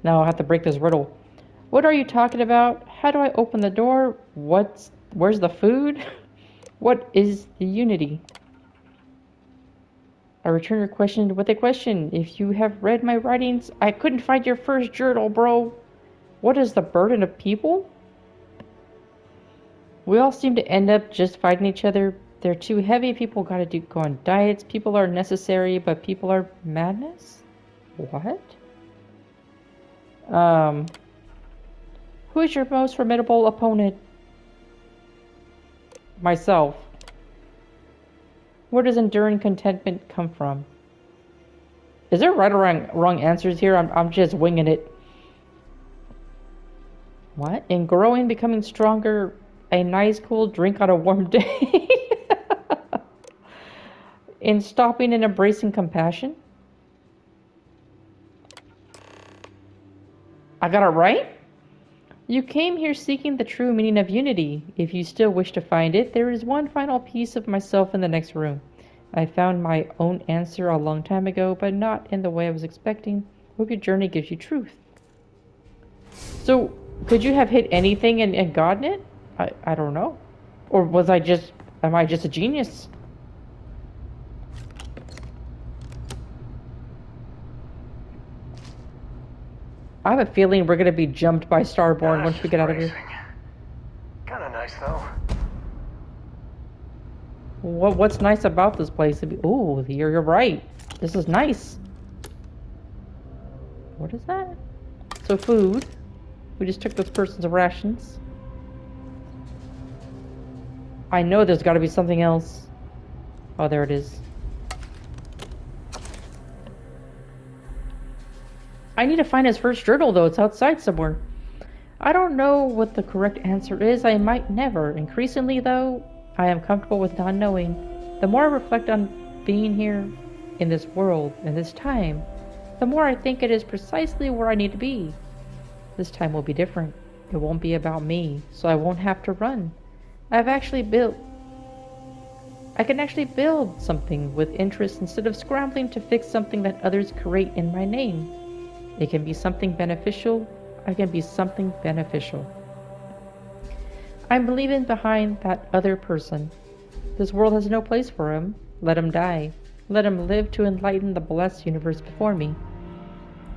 Speaker 1: Now I'll have to break this riddle. What are you talking about? How do I open the door? Where's the food? What is the unity? I return your question with a question. If you have read my writings, I couldn't find your first journal, bro. What is the burden of people? We all seem to end up just fighting each other. They're too heavy. People gotta go on diets. People are necessary, but people are madness? What? Who is your most formidable opponent? Myself. Where does enduring contentment come from? Is there right or wrong answers here? I'm just winging it. What? In growing, becoming stronger, a nice cool drink on a warm day. In stopping and embracing compassion. I got it right? You came here seeking the true meaning of unity. If you still wish to find it, there is one final piece of myself in the next room. I found my own answer a long time ago, but not in the way I was expecting. Hope your journey gives you truth. So, could you have hit anything and gotten it? I don't know. Or am I just a genius? I have a feeling we're gonna be jumped by Starborn once we get out of here.
Speaker 3: Kinda nice though.
Speaker 1: What's nice about this place? Ooh, you're right. This is nice. What is that? So food. We just took this person's rations. I know there's got to be something else. Oh, there it is. I need to find his first journal, though. It's outside somewhere. I don't know what the correct answer is. I might never. Increasingly, though, I am comfortable with not knowing. The more I reflect on being here in this world, in this time, the more I think it is precisely where I need to be. This time will be different. It won't be about me, so I won't have to run. I can actually build something with interest instead of scrambling to fix something that others create in my name. It can be something beneficial. I can be something beneficial. I'm leaving behind that other person. This world has no place for him. Let him die. Let him live to enlighten the blessed universe before me.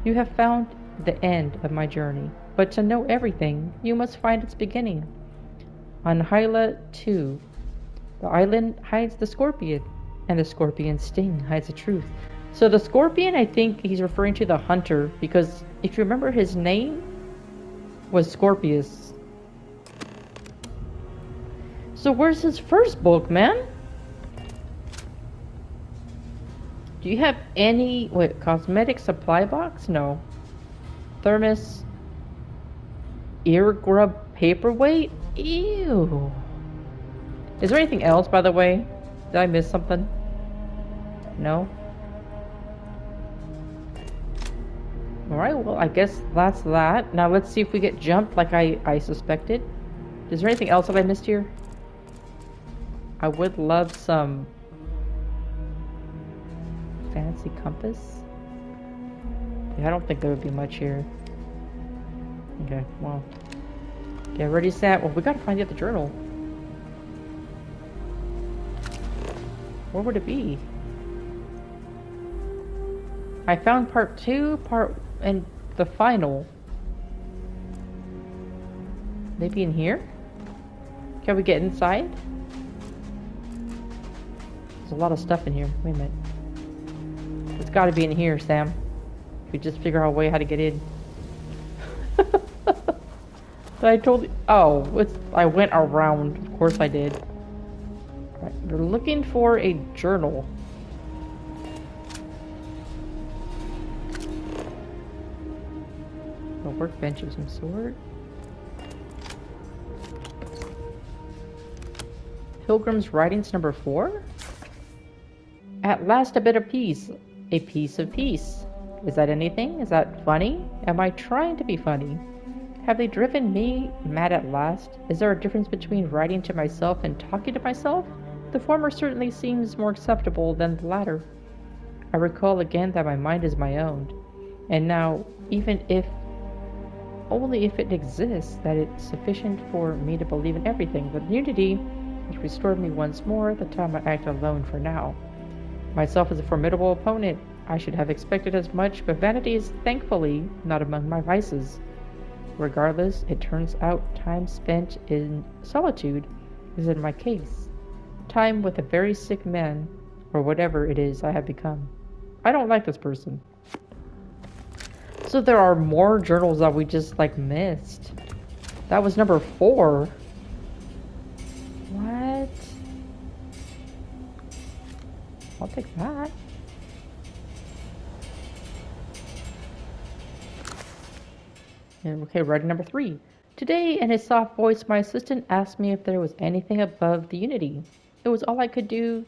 Speaker 1: You have found the end of my journey, but to know everything, you must find its beginning. On Hyla 2, the island hides the scorpion, and the scorpion's sting hides the truth. So the scorpion, I think he's referring to the hunter, because if you remember, his name was Scorpius. So where's his first book, man? Do you have any, cosmetic supply box? No. Thermos. Ear grub paperweight? Ew. Is there anything else, by the way? Did I miss something? No? Alright, well, I guess that's that. Now let's see if we get jumped like I suspected. Is there anything else that I missed here? I would love some fancy compass. Yeah, I don't think there would be much here. Okay, well. Get ready, set. Well, we gotta find the other journal. Where would it be? I found part 2, and the final. Maybe in here? Can we get inside? There's a lot of stuff in here. Wait a minute. It's gotta be in here, Sam. We just figure out a way how to get in. I told you. Oh, I went around. Of course I did. Right, we're looking for a journal. A workbench of some sort. Pilgrim's Writings number 4? At last a bit of peace. A piece of peace. Is that anything? Is that funny? Am I trying to be funny? Have they driven me mad at last? Is there a difference between writing to myself and talking to myself? The former certainly seems more acceptable than the latter. I recall again that my mind is my own. And now, only if it exists, that it's sufficient for me to believe in everything. But unity has restored me once more. The time I act alone for now. Myself is a formidable opponent. I should have expected as much, but vanity is thankfully not among my vices. Regardless, it turns out time spent in solitude is in my case. Time with a very sick man, or whatever it is I have become. I don't like this person. So there are more journals that we just like missed. That was number 4. What? I'll take that. And okay, writing number 3. Today, in his soft voice, my assistant asked me if there was anything above the Unity. It was all I could do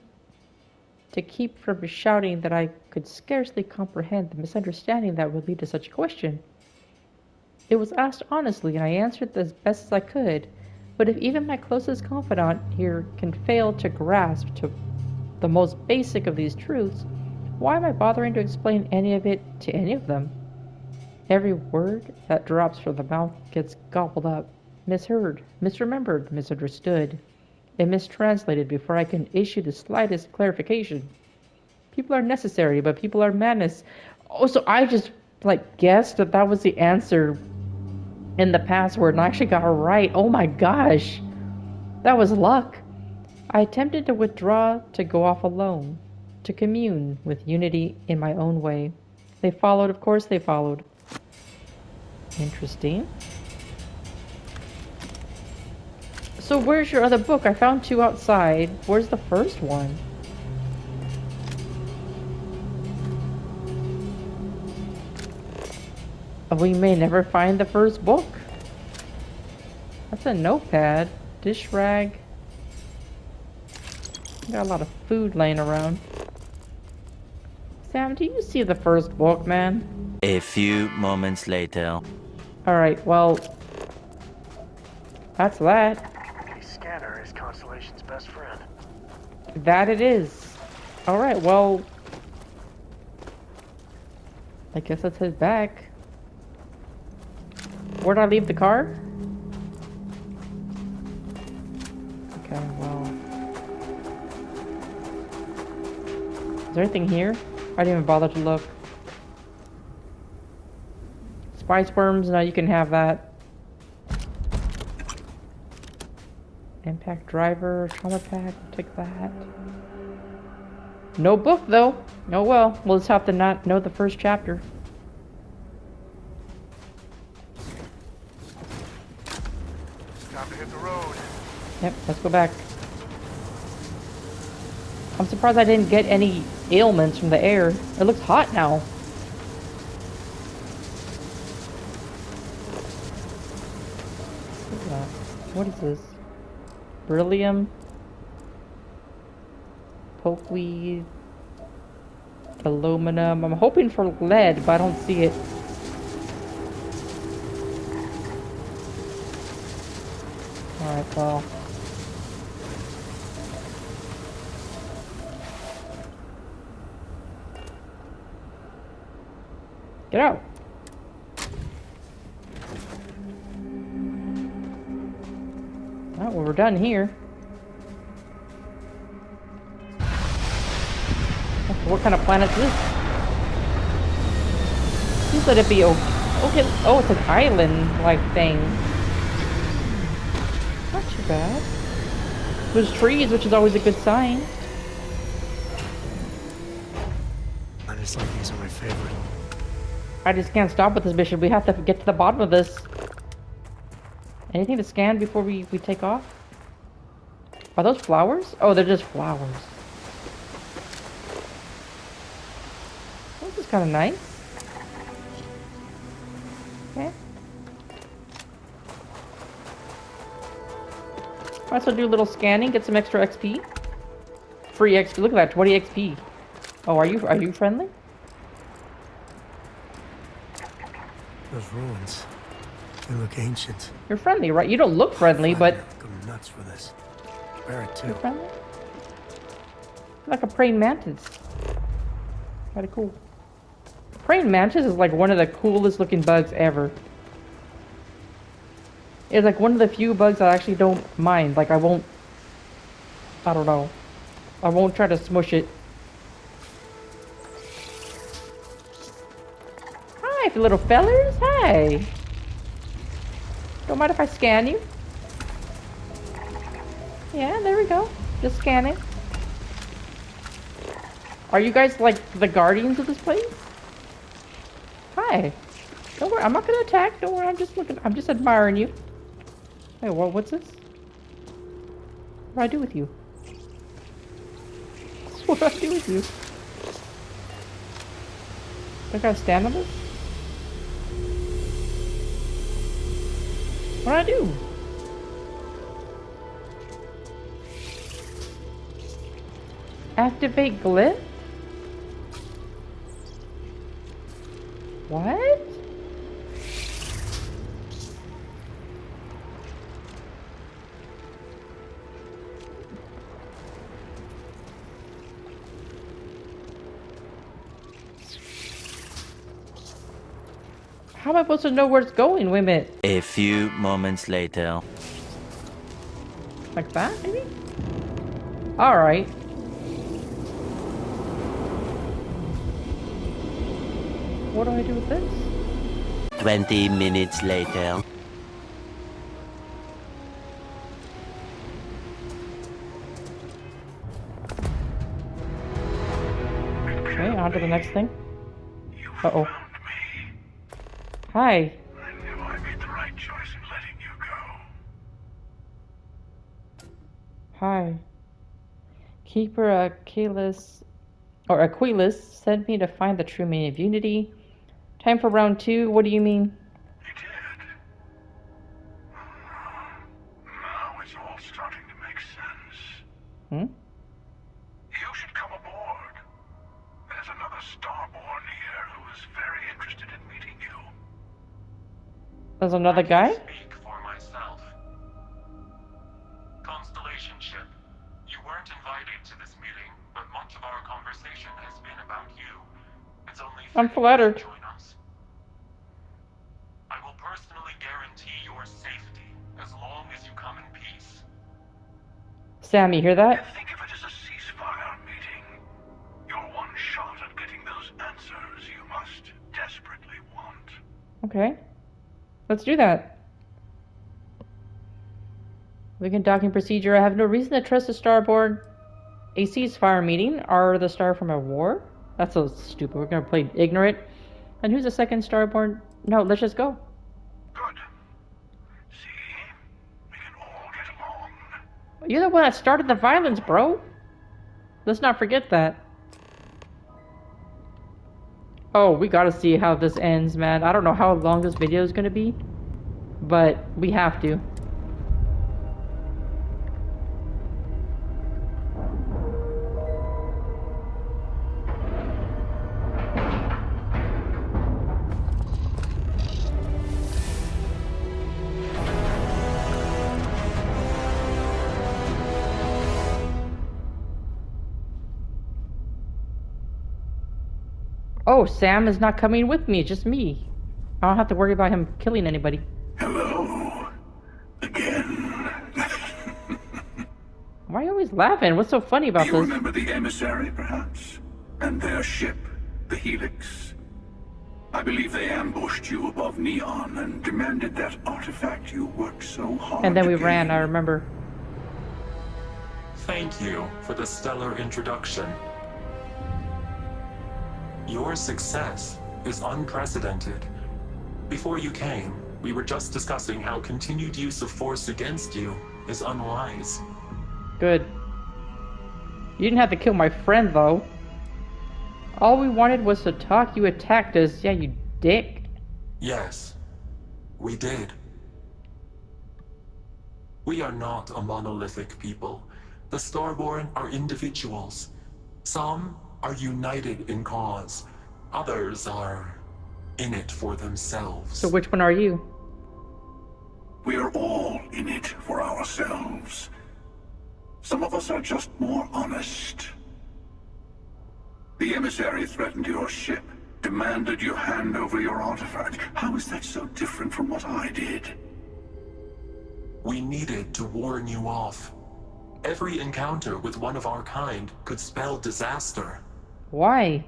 Speaker 1: to keep from shouting that I could scarcely comprehend the misunderstanding that would lead to such a question. It was asked honestly, and I answered as best as I could. But if even my closest confidant here can fail to grasp to the most basic of these truths, why am I bothering to explain any of it to any of them? Every word that drops from the mouth gets gobbled up, misheard, misremembered, misunderstood, and mistranslated before I can issue the slightest clarification. People are necessary, but people are madness. Oh, so I just, guessed that that was the answer in the password and I actually got it right. Oh my gosh. That was luck. I attempted to withdraw to go off alone, to commune with Unity in my own way. They followed, of course they followed. Interesting. So where's your other book? I found 2 outside. Where's the first one? We may never find the first book. That's a notepad. Dish rag. Got a lot of food laying around. Sam, do you see the first book, man?
Speaker 11: A few moments later.
Speaker 1: Alright, well... that's that.
Speaker 3: The scanner is Constellation's best friend.
Speaker 1: That it is. Alright, well... I guess let's head back. Where'd I leave the car? Okay, well... is there anything here? I didn't even bother to look. Spice worms? No, you can have that. Impact driver, trauma pack, take that. No book though. Oh well, we'll just have to not know the first chapter.
Speaker 3: Time to hit the road.
Speaker 1: Yep, let's go back. I'm surprised I didn't get any ailments from the air. It looks hot now. What is that? What is this? Beryllium? Pokeweed? Aluminum? I'm hoping for lead, but I don't see it. Alright, well. Get out. Alright, well, we're done here. What kind of planet is this? Please let it be okay. Oh, it's an island-like thing. Not too bad. There's trees, which is always a good sign.
Speaker 3: Planets like these are my favorite.
Speaker 1: I just can't stop with this mission. We have to get to the bottom of this. Anything to scan before we take off? Are those flowers? Oh, they're just flowers. This is kind of nice. Okay. Alright, so do a little scanning, get some extra XP. Free XP. Look at that, 20 XP. Oh, are you friendly?
Speaker 3: Those ruins. They look ancient.
Speaker 1: You're friendly, right? You don't look friendly, but...
Speaker 3: Go nuts for this. Bear it too.
Speaker 1: You're friendly? Like a praying mantis. Kinda cool. Praying mantis is like one of the coolest looking bugs ever. It's like one of the few bugs I actually don't mind. Like I don't know. I won't try to smush it. Hi, little fellers. Hi. Don't mind if I scan you. Yeah, there we go. Just scanning. Are you guys like the guardians of this place? Hi. Don't worry, I'm not gonna attack. Don't worry, I'm just looking. I'm just admiring you. Hey, what's this? What do I do with you? What do I do with you? Do I gotta stand on this? What do I do? Activate glyph? What? How am I supposed to know where it's going? Wait a minute.
Speaker 11: A few moments later.
Speaker 1: Like that, maybe? Alright. What do I do with this?
Speaker 11: 20 minutes later.
Speaker 1: Okay, on to the next thing. Uh-oh. Hi.
Speaker 13: I knew I made the right choice in letting you go.
Speaker 1: Hi. Keeper Aquilus sent me to find the true meaning of unity. Time for round 2. What do you mean?
Speaker 13: You did. Now it's all starting to make sense.
Speaker 1: Hmm?
Speaker 13: You should come aboard. There's another Starborn here who is very interested in meeting you.
Speaker 1: There's another guy?
Speaker 14: Speak for myself. Constellation ship, you weren't invited to this meeting, but much of our conversation has been about you. It's only
Speaker 1: I'm
Speaker 14: fitting
Speaker 1: flattered.
Speaker 14: you join us. I will personally guarantee your safety as long as you come in peace.
Speaker 1: Sam, you hear that?
Speaker 13: Think of it as a ceasefire meeting. Your one shot at getting those answers you must desperately want.
Speaker 1: Okay. Let's do that. Begin docking procedure. I have no reason to trust the Starborn. A ceasefire meeting. Are the star from a war? That's so stupid. We're gonna play ignorant. And who's the second Starborn? No, let's just go.
Speaker 13: Good. See? We can all get along.
Speaker 1: You're the one that started the violence, bro. Let's not forget that. Oh, we gotta see how this ends, man. I don't know how long this video is gonna be, but we have to. Oh, Sam is not coming with me, just me. I don't have to worry about him killing anybody.
Speaker 13: Hello. Again.
Speaker 1: Why are you always laughing? What's so funny about
Speaker 13: Do you
Speaker 1: this?
Speaker 13: remember the emissary, perhaps? And their ship, the Helix? I believe they ambushed you above Neon and demanded that artifact you worked so hard
Speaker 1: And then we
Speaker 13: to
Speaker 1: ran,
Speaker 13: gain.
Speaker 1: I remember.
Speaker 14: Thank you for the stellar introduction. Your success is unprecedented. Before you came, we were just discussing how continued use of force against you is unwise.
Speaker 1: Good. You didn't have to kill my friend, though. All we wanted was to talk. You attacked us. Yeah, you dick.
Speaker 14: Yes, we did. We are not a monolithic people. The Starborn are individuals. Some are united in cause. Others are in it for themselves.
Speaker 1: So which one are you?
Speaker 13: We're all in it for ourselves. Some of us are just more honest. The emissary threatened your ship, demanded you hand over your artifact. How is that so different from what I did?
Speaker 14: We needed to warn you off. Every encounter with one of our kind could spell disaster.
Speaker 1: Why?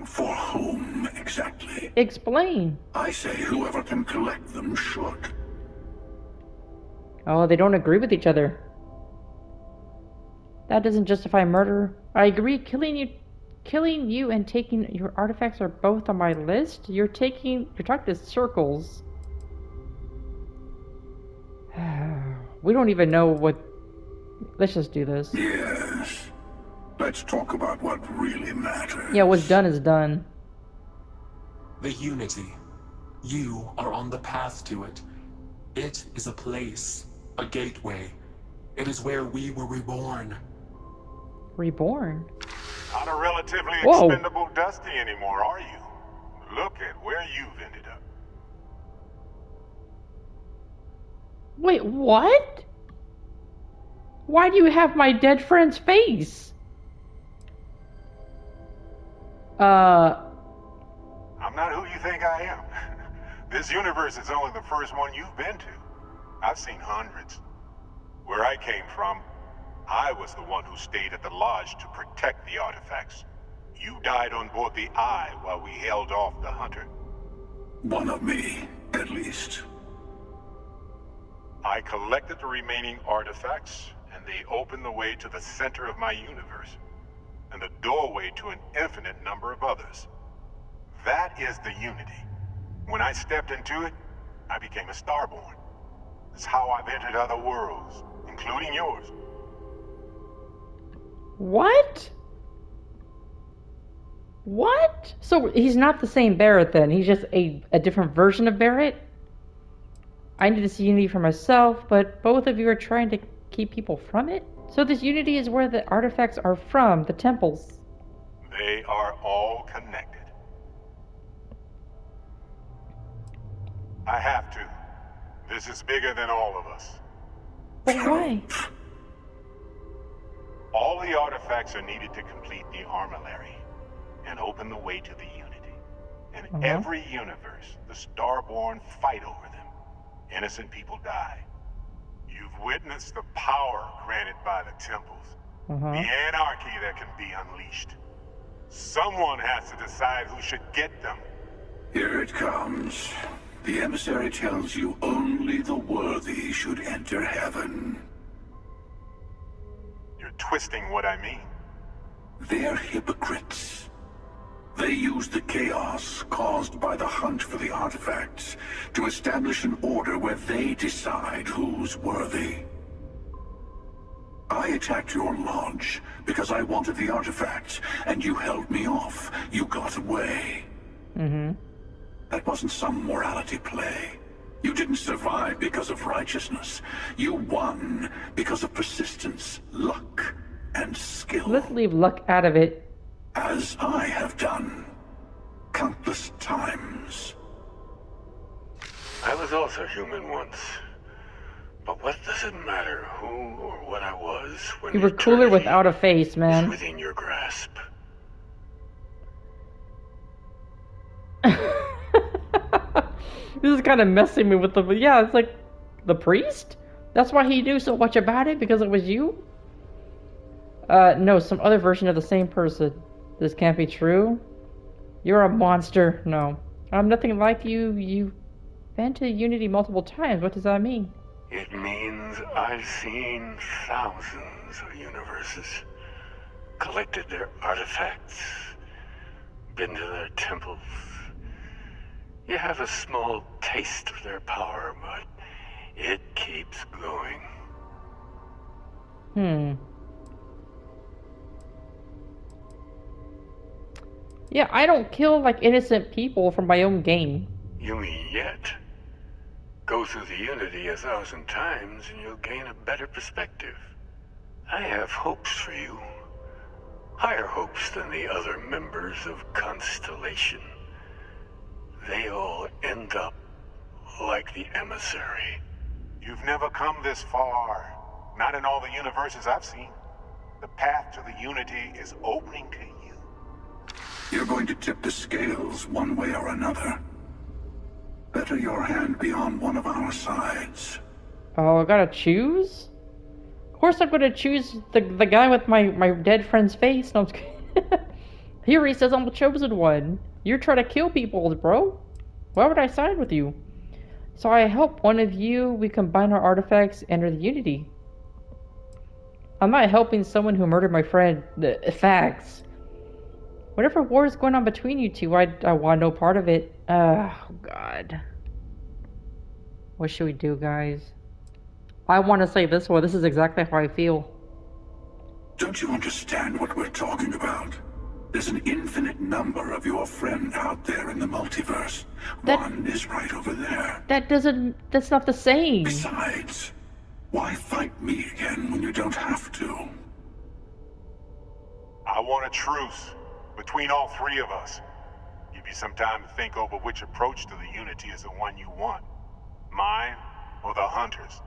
Speaker 13: For whom, exactly?
Speaker 1: Explain.
Speaker 13: I say whoever can collect them should.
Speaker 1: Oh, they don't agree with each other. That doesn't justify murder. I agree, killing you and taking your artifacts are both on my list. You're talking to circles. We don't even know what... Let's just do this.
Speaker 13: Yes. Let's talk about what really matters.
Speaker 1: Yeah, what's done is done.
Speaker 14: The Unity. You are on the path to it. It is a place, a gateway. It is where we were reborn.
Speaker 1: Reborn?
Speaker 15: Not a relatively
Speaker 1: Whoa.
Speaker 15: expendable Dusty anymore, are you? Look at where you've ended up.
Speaker 1: Wait, what? Why do you have my dead friend's face?
Speaker 15: I'm not who you think I am. This universe is only the first one you've been to. I've seen hundreds. Where I came from, I was the one who stayed at the lodge to protect the artifacts. You died on board the Eye while we held off the Hunter.
Speaker 13: One of me, at least.
Speaker 15: I collected the remaining artifacts, and they opened the way to the center of my universe, and the doorway to an infinite number of others. That is the Unity. When I stepped into it, I became a Starborn. It's how I've entered other worlds, including yours.
Speaker 1: What? What? So he's not the same Barrett then. He's just a different version of Barrett? I need to see Unity for myself, but both of you are trying to keep people from it? So this Unity is where the artifacts are from, the temples.
Speaker 15: They are all connected. I have to. This is bigger than all of us.
Speaker 1: But why?
Speaker 15: All the artifacts are needed to complete the armillary and open the way to the Unity. In every universe, the Starborn fight over them. Innocent people die. You've witnessed the power granted by the temples. The anarchy that can be unleashed. Someone has to decide who should get them.
Speaker 13: Here it comes. The emissary tells you only the worthy should enter heaven.
Speaker 15: You're twisting what I mean.
Speaker 13: They're hypocrites. They use the chaos caused by the hunt for the artifacts to establish an order where they decide who's worthy. I attacked your lodge because I wanted the artifacts, and you held me off. You got away. That wasn't some morality play. You didn't survive because of righteousness. You won because of persistence, luck, and skill.
Speaker 1: Let's leave luck out of it.
Speaker 13: As I have done. Countless times.
Speaker 15: I was also human once. But what does it matter who or what I was when
Speaker 1: You were cooler without a face, man.
Speaker 15: within your grasp?
Speaker 1: This is kind of messing me with the... Yeah, it's like... The priest? That's why he knew so much about it? Because it was you? No, some other version of the same person. This can't be true. You're a monster. No. I'm nothing like you. You've been to Unity multiple times. What does that mean?
Speaker 15: It means I've seen thousands of universes, collected their artifacts, been to their temples. You have a small taste of their power, but it keeps going.
Speaker 1: Yeah, I don't kill, like, innocent people from my own game.
Speaker 15: You mean yet? Go through the Unity 1,000 times and you'll gain a better perspective. I have hopes for you. Higher hopes than the other members of Constellation. They all end up like the emissary. You've never come this far. Not in all the universes I've seen. The path to the Unity is opening to you.
Speaker 13: You're going to tip the scales one way or another. Better your hand be on one of our sides.
Speaker 1: Oh, I gotta choose? Of course I'm gonna choose the guy with my dead friend's face. No, I'm just kidding. Here he says I'm the chosen one. You're trying to kill people, bro. Why would I side with you? So I help one of you, we combine our artifacts, enter the Unity. I'm not helping someone who murdered my friend. The facts. Whatever war is going on between you two, I want no part of it. Oh, God. What should we do, guys? I want to say this one. This is exactly how I feel.
Speaker 13: Don't you understand what we're talking about? There's an infinite number of your friend out there in the multiverse. One is right over there.
Speaker 1: That's not the same.
Speaker 13: Besides, why fight me again when you don't have to?
Speaker 16: I want a truce between all three of us. Give you some time to think over which approach to the Unity is the one you want. Mine or the Hunters?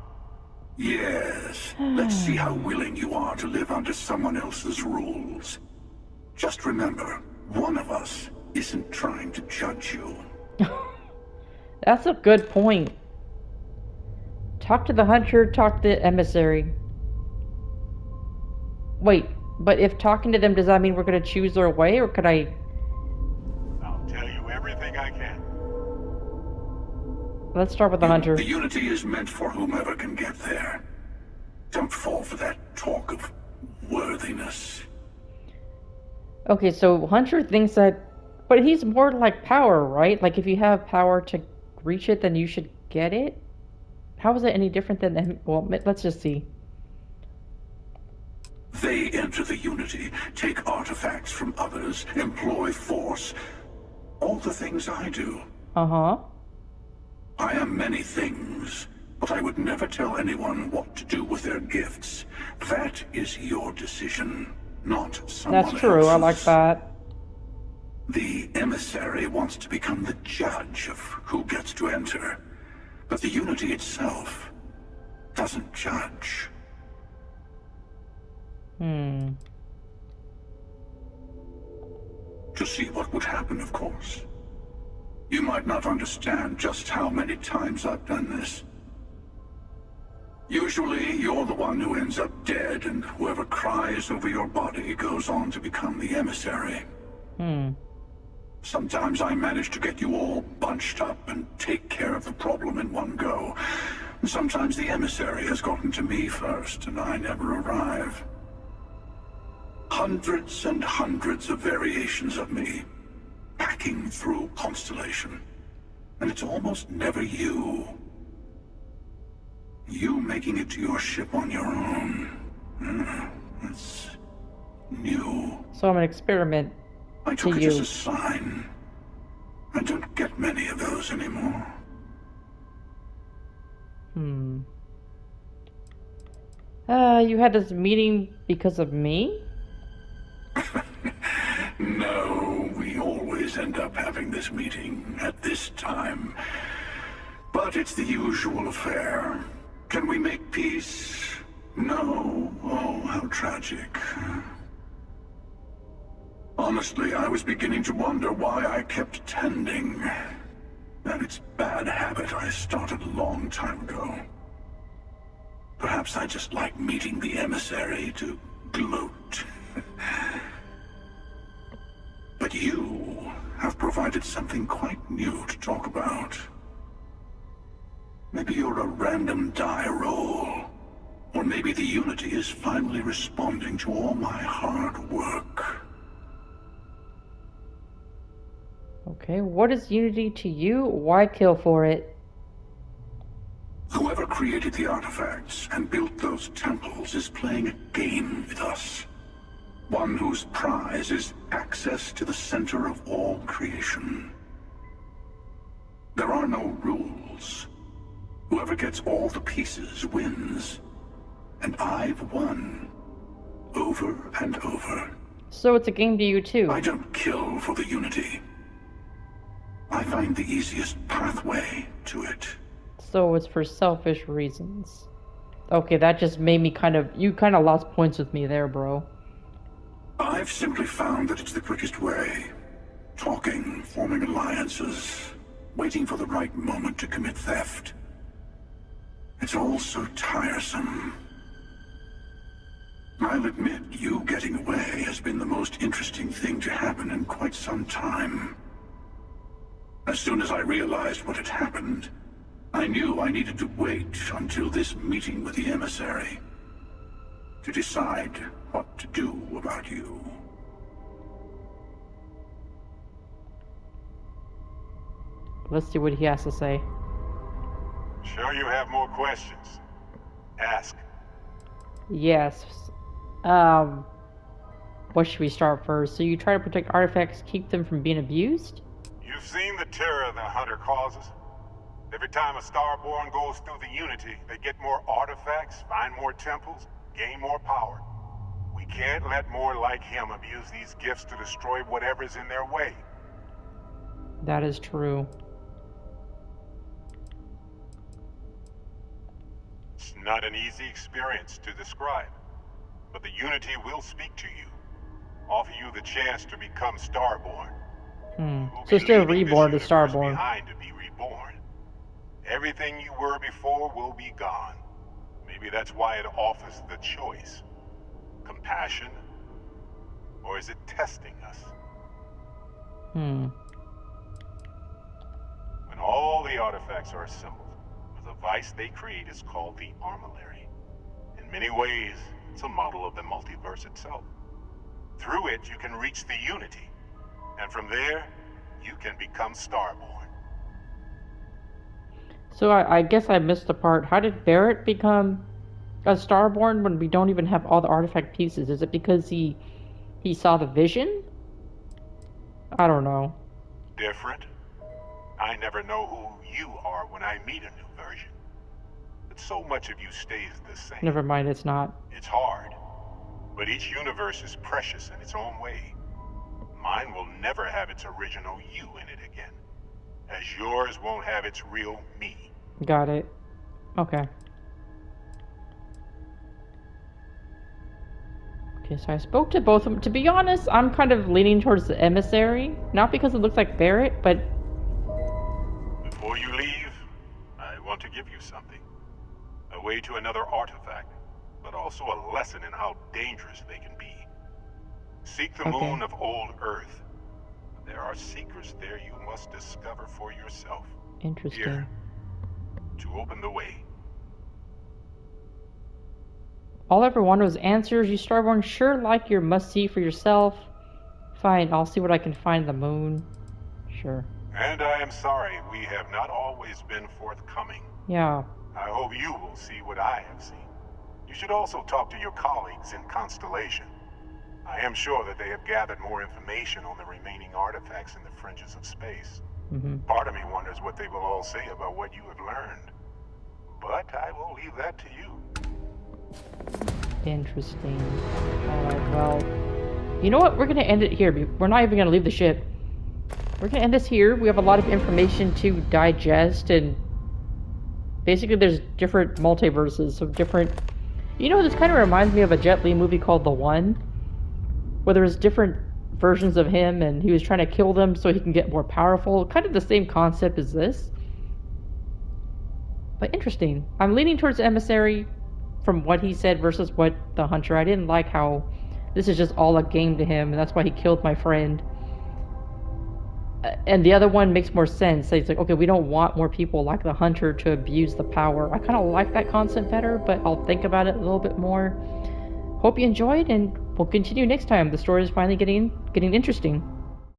Speaker 13: Yes. Let's see how willing you are to live under someone else's rules. Just remember, one of us isn't trying to judge you.
Speaker 1: That's a good point. Talk to the Hunter, talk to the Emissary. Wait, but if talking to them, does that mean we're going to choose their way, or could I...
Speaker 16: I'll tell you everything I can.
Speaker 1: Let's start with the Hunter.
Speaker 13: The Unity is meant for whomever can get there. Don't fall for that talk of worthiness.
Speaker 1: Okay, so Hunter thinks that... But he's more like power, right? Like, if you have power to reach it, then you should get it? How is it any different than them? Well, let's just see.
Speaker 13: They enter the Unity, take artifacts from others, employ force. All the things I do.
Speaker 1: Uh-huh.
Speaker 13: I am many things, but I would never tell anyone what to do with their gifts. That is your decision, not someone else's.
Speaker 1: That's true, I like that.
Speaker 13: The Emissary wants to become the judge of who gets to enter, but the Unity itself doesn't judge. To see what would happen, of course. You might not understand just how many times I've done this. Usually, you're the one who ends up dead, and whoever cries over your body goes on to become the Emissary. Sometimes I manage to get you all bunched up and take care of the problem in one go. Sometimes the Emissary has gotten to me first, and I never arrive. Hundreds and hundreds of variations of me, hacking through Constellation. And it's almost never you. You making it to your ship on your own. That's new.
Speaker 1: So I'm an experiment.
Speaker 13: I took it as a sign. I don't get many of those anymore.
Speaker 1: You had this meeting because of me?
Speaker 13: No, we always end up having this meeting at this time. But it's the usual affair. Can we make peace? No. Oh, how tragic. Honestly, I was beginning to wonder why I kept tending. And it's a bad habit I started a long time ago. Perhaps I just like meeting the Emissary to gloat. But you have provided something quite new to talk about. Maybe you're a random die roll. Or maybe the Unity is finally responding to all my hard work.
Speaker 1: Okay, what is Unity to you? Why kill for it?
Speaker 13: Whoever created the artifacts and built those temples is playing a game with us. One whose prize is access to the center of all creation. There are no rules. Whoever gets all the pieces wins. And I've won. Over and over.
Speaker 1: So it's a game to you too?
Speaker 13: I don't kill for the Unity. I find the easiest pathway to it.
Speaker 1: So it's for selfish reasons. Okay, that just made me you kind of lost points with me there, bro.
Speaker 13: I've simply found that it's the quickest way. Talking, forming alliances, waiting for the right moment to commit theft. It's all so tiresome. I'll admit, you getting away has been the most interesting thing to happen in quite some time. As soon as I realized what had happened, I knew I needed to wait until this meeting with the emissary to decide what to do about you.
Speaker 1: Let's see what he has to say.
Speaker 16: Sure you have more questions? Ask.
Speaker 1: Yes. What should we start first? So you try to protect artifacts, keep them from being abused?
Speaker 16: You've seen the terror the Hunter causes. Every time a Starborn goes through the Unity, they get more artifacts, find more temples, gain more power. We can't let more like him abuse these gifts to destroy whatever's in their way.
Speaker 1: That is true.
Speaker 16: It's not an easy experience to describe, but the Unity will speak to you, offer you the chance to become Starborn.
Speaker 1: So instead of reborn to Starborn.
Speaker 16: Behind to be reborn. Everything you were before will be gone. Maybe that's why it offers the choice. Compassion? Or is it testing us? When all the artifacts are assembled, the device they create is called the Armillary. In many ways, it's a model of the multiverse itself. Through it, you can reach the Unity. And from there, you can become Starborn.
Speaker 1: So I guess I missed the part. How did Barrett become a Starborn when we don't even have all the artifact pieces? Is it because he saw the vision? I don't know.
Speaker 16: Different? I never know who you are when I meet a new version. But so much of you stays the same.
Speaker 1: Never mind, it's not.
Speaker 16: It's hard. But each universe is precious in its own way. Mine will never have its original you in it again. As yours won't have its real me.
Speaker 1: Got it. Okay. Okay, so I spoke to both of them. To be honest, I'm kind of leaning towards the emissary. Not because it looks like Barrett, but...
Speaker 16: Before you leave, I want to give you something. A way to another artifact, but also a lesson in how dangerous they can be. Seek the moon of old Earth. There are secrets there you must discover for yourself.
Speaker 1: Interesting.
Speaker 16: Here, to open the way.
Speaker 1: All I ever wanted was answers. You Starborn sure like your must-see for yourself. Fine, I'll see what I can find the moon. Sure.
Speaker 16: And I am sorry we have not always been forthcoming.
Speaker 1: Yeah.
Speaker 16: I hope you will see what I have seen. You should also talk to your colleagues in Constellation. I am sure that they have gathered more information on the remaining artifacts in the fringes of space. Part of me wonders what they will all say about what you have learned. But I will leave that to you.
Speaker 1: Interesting. Alright, well... You know what? We're gonna end it here. We're not even gonna leave the ship. We're gonna end this here. We have a lot of information to digest, and... Basically, there's different multiverses, so different... You know, this kind of reminds me of a Jet Li movie called The One, where there was different versions of him, and he was trying to kill them so he can get more powerful. Kind of the same concept as this. But interesting. I'm leaning towards the emissary from what he said versus what the Hunter. I didn't like how this is just all a game to him, and that's why he killed my friend. And the other one makes more sense. It's like, okay, we don't want more people like the Hunter to abuse the power. I kind of like that concept better, but I'll think about it a little bit more. Hope you enjoyed, and we'll continue next time. The story is finally getting interesting.